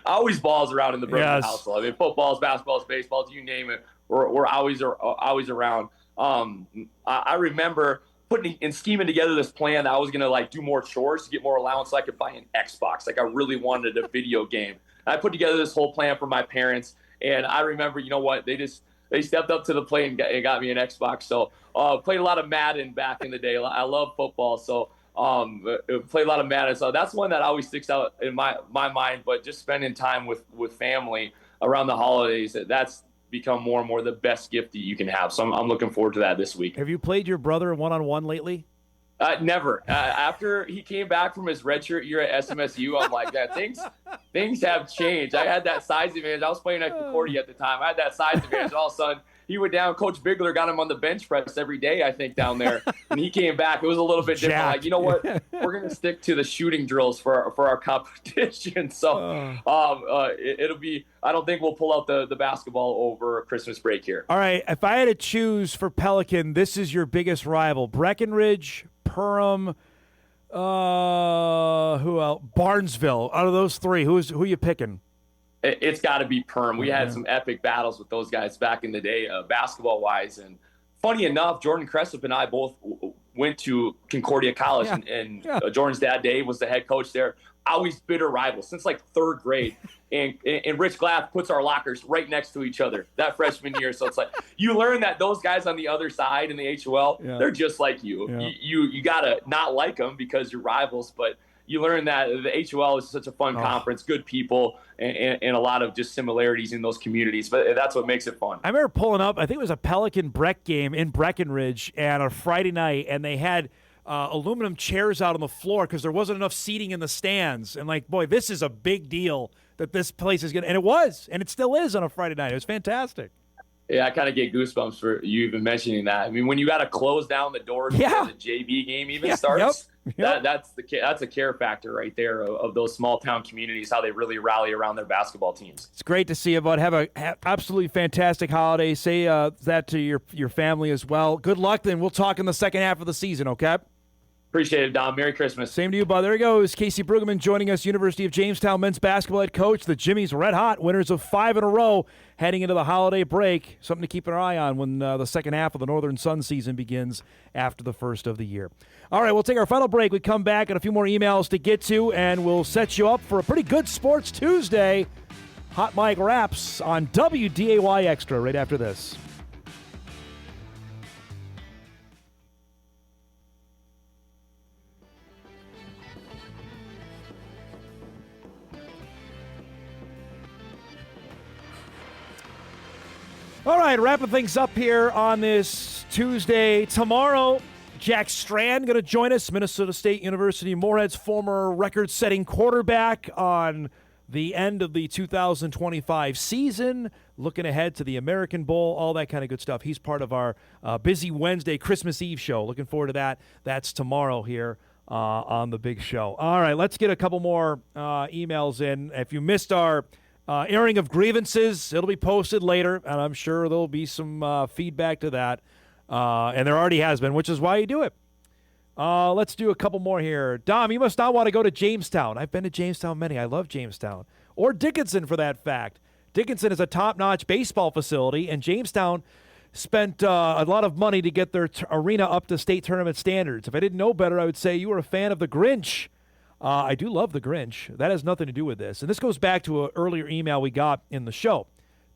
Always balls around in the Bruggeman household. I mean, footballs, basketballs, baseballs, you name it. We're always around. I remember putting and scheming together this plan that I was going to do more chores to get more allowance so I could buy an Xbox. I really wanted a video game. I put together this whole plan for my parents, and I remember, you know what, they stepped up to the plate and got me an Xbox. So played a lot of Madden back in the day. I love football, so played a lot of Madden. So that's one that always sticks out in my mind. But just spending time with family around the holidays, that's become more and more the best gift that you can have. So I'm looking forward to that this week. Have you played your brother one-on-one lately? Never. After he came back from his redshirt year at SMSU, I'm like, yeah, things have changed. I had that size advantage. I was playing at Concordia at the time. I had that size advantage. All of a sudden, he went down. Coach Bigler got him on the bench press every day, I think, down there. And he came back. It was a little bit different. Like, you know what? We're going to stick to the shooting drills for our competition. So it'll be – I don't think we'll pull out the basketball over Christmas break here. All right. If I had to choose for Pelican, this is your biggest rival. Breckenridge, Perham, who else? Barnesville. Out of those three, who are you picking? It's got to be Perm. We had some epic battles with those guys back in the day, basketball-wise. And funny enough, Jordan Cressup and I both went to Concordia College, and Jordan's dad, Dave, was the head coach there. Always bitter rivals since third grade. And Rich Glass puts our lockers right next to each other that freshman year. So it's you learn that those guys on the other side in the HOL, they're just like you. Yeah. You got to not like them because you're rivals, but you learn that the HOL is such a fun conference, good people, and a lot of just similarities in those communities. But that's what makes it fun. I remember pulling up, I think it was a Pelican Breck game in Breckenridge on a Friday night, and they had aluminum chairs out on the floor because there wasn't enough seating in the stands. And boy, this is a big deal that this place is going to – and it was, and it still is on a Friday night. It was fantastic. Yeah, I kind of get goosebumps for you even mentioning that. I mean, when you got to close down the doors before the JV game even starts, that's a care factor right there of those small town communities, how they really rally around their basketball teams. It's great to see you, bud. Have a absolutely fantastic holiday. Say that to your family as well. Good luck, then. We'll talk in the second half of the season, okay? Appreciate it, Dom. Merry Christmas. Same to you, bud. There he goes. Casey Bruggeman joining us, University of Jamestown men's basketball head coach. The Jimmies red hot, winners of 5 in a row, heading into the holiday break. Something to keep an eye on when the second half of the Northern Sun season begins after the first of the year. All right, we'll take our final break. We come back and a few more emails to get to, and we'll set you up for a pretty good Sports Tuesday. Hot Mic Wraps on WDAY Extra right after this. All right, wrapping things up here on this Tuesday. Tomorrow, Jack Strand going to join us, Minnesota State University Moorhead's former record-setting quarterback, on the end of the 2025 season, looking ahead to the American Bowl, all that kind of good stuff. He's part of our busy Wednesday Christmas Eve show. Looking forward to that. That's tomorrow here on the big show. All right, let's get a couple more emails in. If you missed our airing of grievances, it'll be posted later, and I'm sure there'll be some feedback to that. And there already has been, which is why you do it. Let's do a couple more here. Dom, you must not want to go to Jamestown. I've been to Jamestown many. I love Jamestown. Or Dickinson, for that fact. Dickinson is a top-notch baseball facility, and Jamestown spent a lot of money to get their arena up to state tournament standards. If I didn't know better, I would say you were a fan of the Grinch. I do love the Grinch. That has nothing to do with this. And this goes back to an earlier email we got in the show,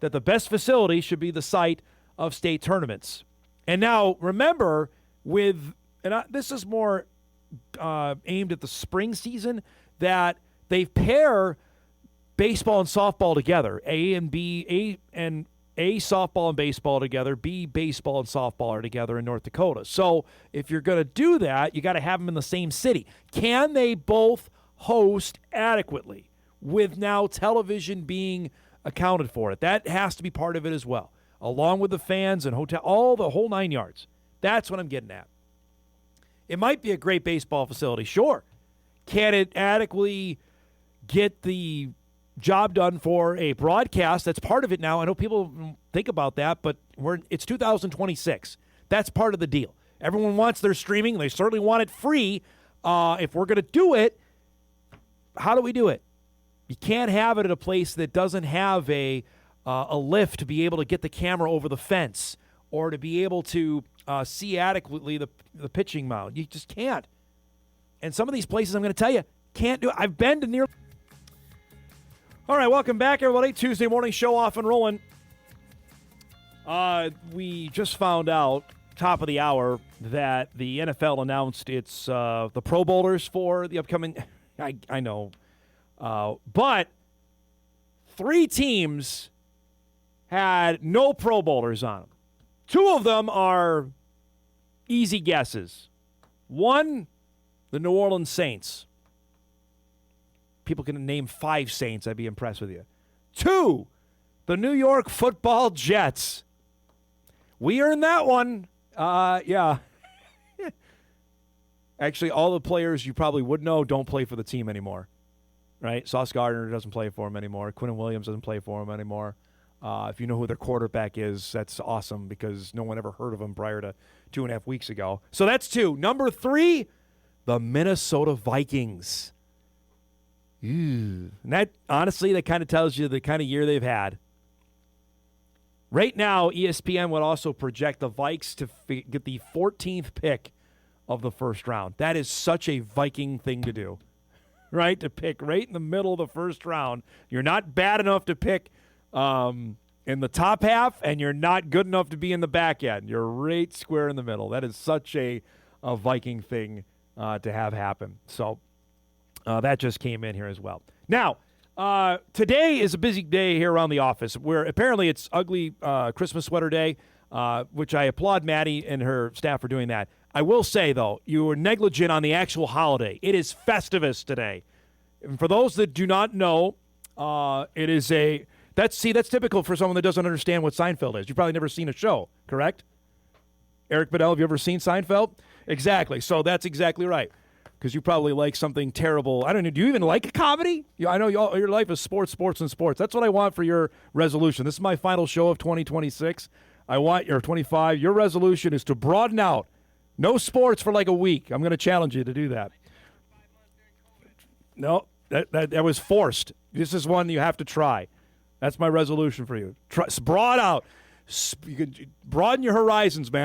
that the best facility should be the site of state tournaments. And now, remember, this is more aimed at the spring season, that they pair baseball and softball together, A softball and baseball together, B baseball and softball are together in North Dakota. So if you're going to do that, you got to have them in the same city. Can they both host adequately with now television being accounted for it? That has to be part of it as well, along with the fans and hotel, the whole 9 yards. That's what I'm getting at. It might be a great baseball facility, sure. Can it adequately get the job done for a broadcast? That's part of it now. I know people think about that, but it's 2026. That's part of the deal. Everyone wants their streaming. They certainly want it free. If we're going to do it, how do we do it? You can't have it at a place that doesn't have a lift to be able to get the camera over the fence or to be able to see adequately the pitching mound. You just can't. And some of these places, I'm going to tell you, can't do it. I've been to near... All right, welcome back, everybody. Tuesday morning show off and rolling. We just found out, top of the hour, that the NFL announced its the Pro Bowlers for the upcoming. I know, but 3 teams had no Pro Bowlers on them. 2 of them are easy guesses. 1, the New Orleans Saints. People can name 5 Saints. I'd be impressed with you. 2, the New York Football Jets. We earned that one. Yeah. Actually, all the players you probably would know don't play for the team anymore, right? Sauce Gardner doesn't play for them anymore. Quinnen Williams doesn't play for them anymore. If you know who their quarterback is, that's awesome because no one ever heard of him prior to 2.5 weeks ago. So that's 2. Number 3, the Minnesota Vikings. And that, honestly, that kind of tells you the kind of year they've had. Right now, ESPN would also project the Vikes to get the 14th pick of the first round. That is such a Viking thing to do, right? To pick right in the middle of the first round. You're not bad enough to pick in the top half, and you're not good enough to be in the back end. You're right square in the middle. That is such a Viking thing to have happen. So that just came in here as well. Now, today is a busy day here around the office where apparently it's ugly Christmas sweater day, which I applaud Maddie and her staff for doing that. I will say, though, you were negligent on the actual holiday. It is Festivus today. And for those that do not know, that's That's typical for someone that doesn't understand what Seinfeld is. You've probably never seen a show, correct? Eric Bedell, have you ever seen Seinfeld? Exactly. So that's exactly right. Because you probably like something terrible. I don't know. Do you even like a comedy? I know your life is sports, and sports. That's what I want for your resolution. This is my final show of 2026. I want your 25. Your resolution is to broaden out. No sports for like a week. I'm going to challenge you to do that. No, that was forced. This is one you have to try. That's my resolution for you. Broaden out. You could broaden your horizons, man.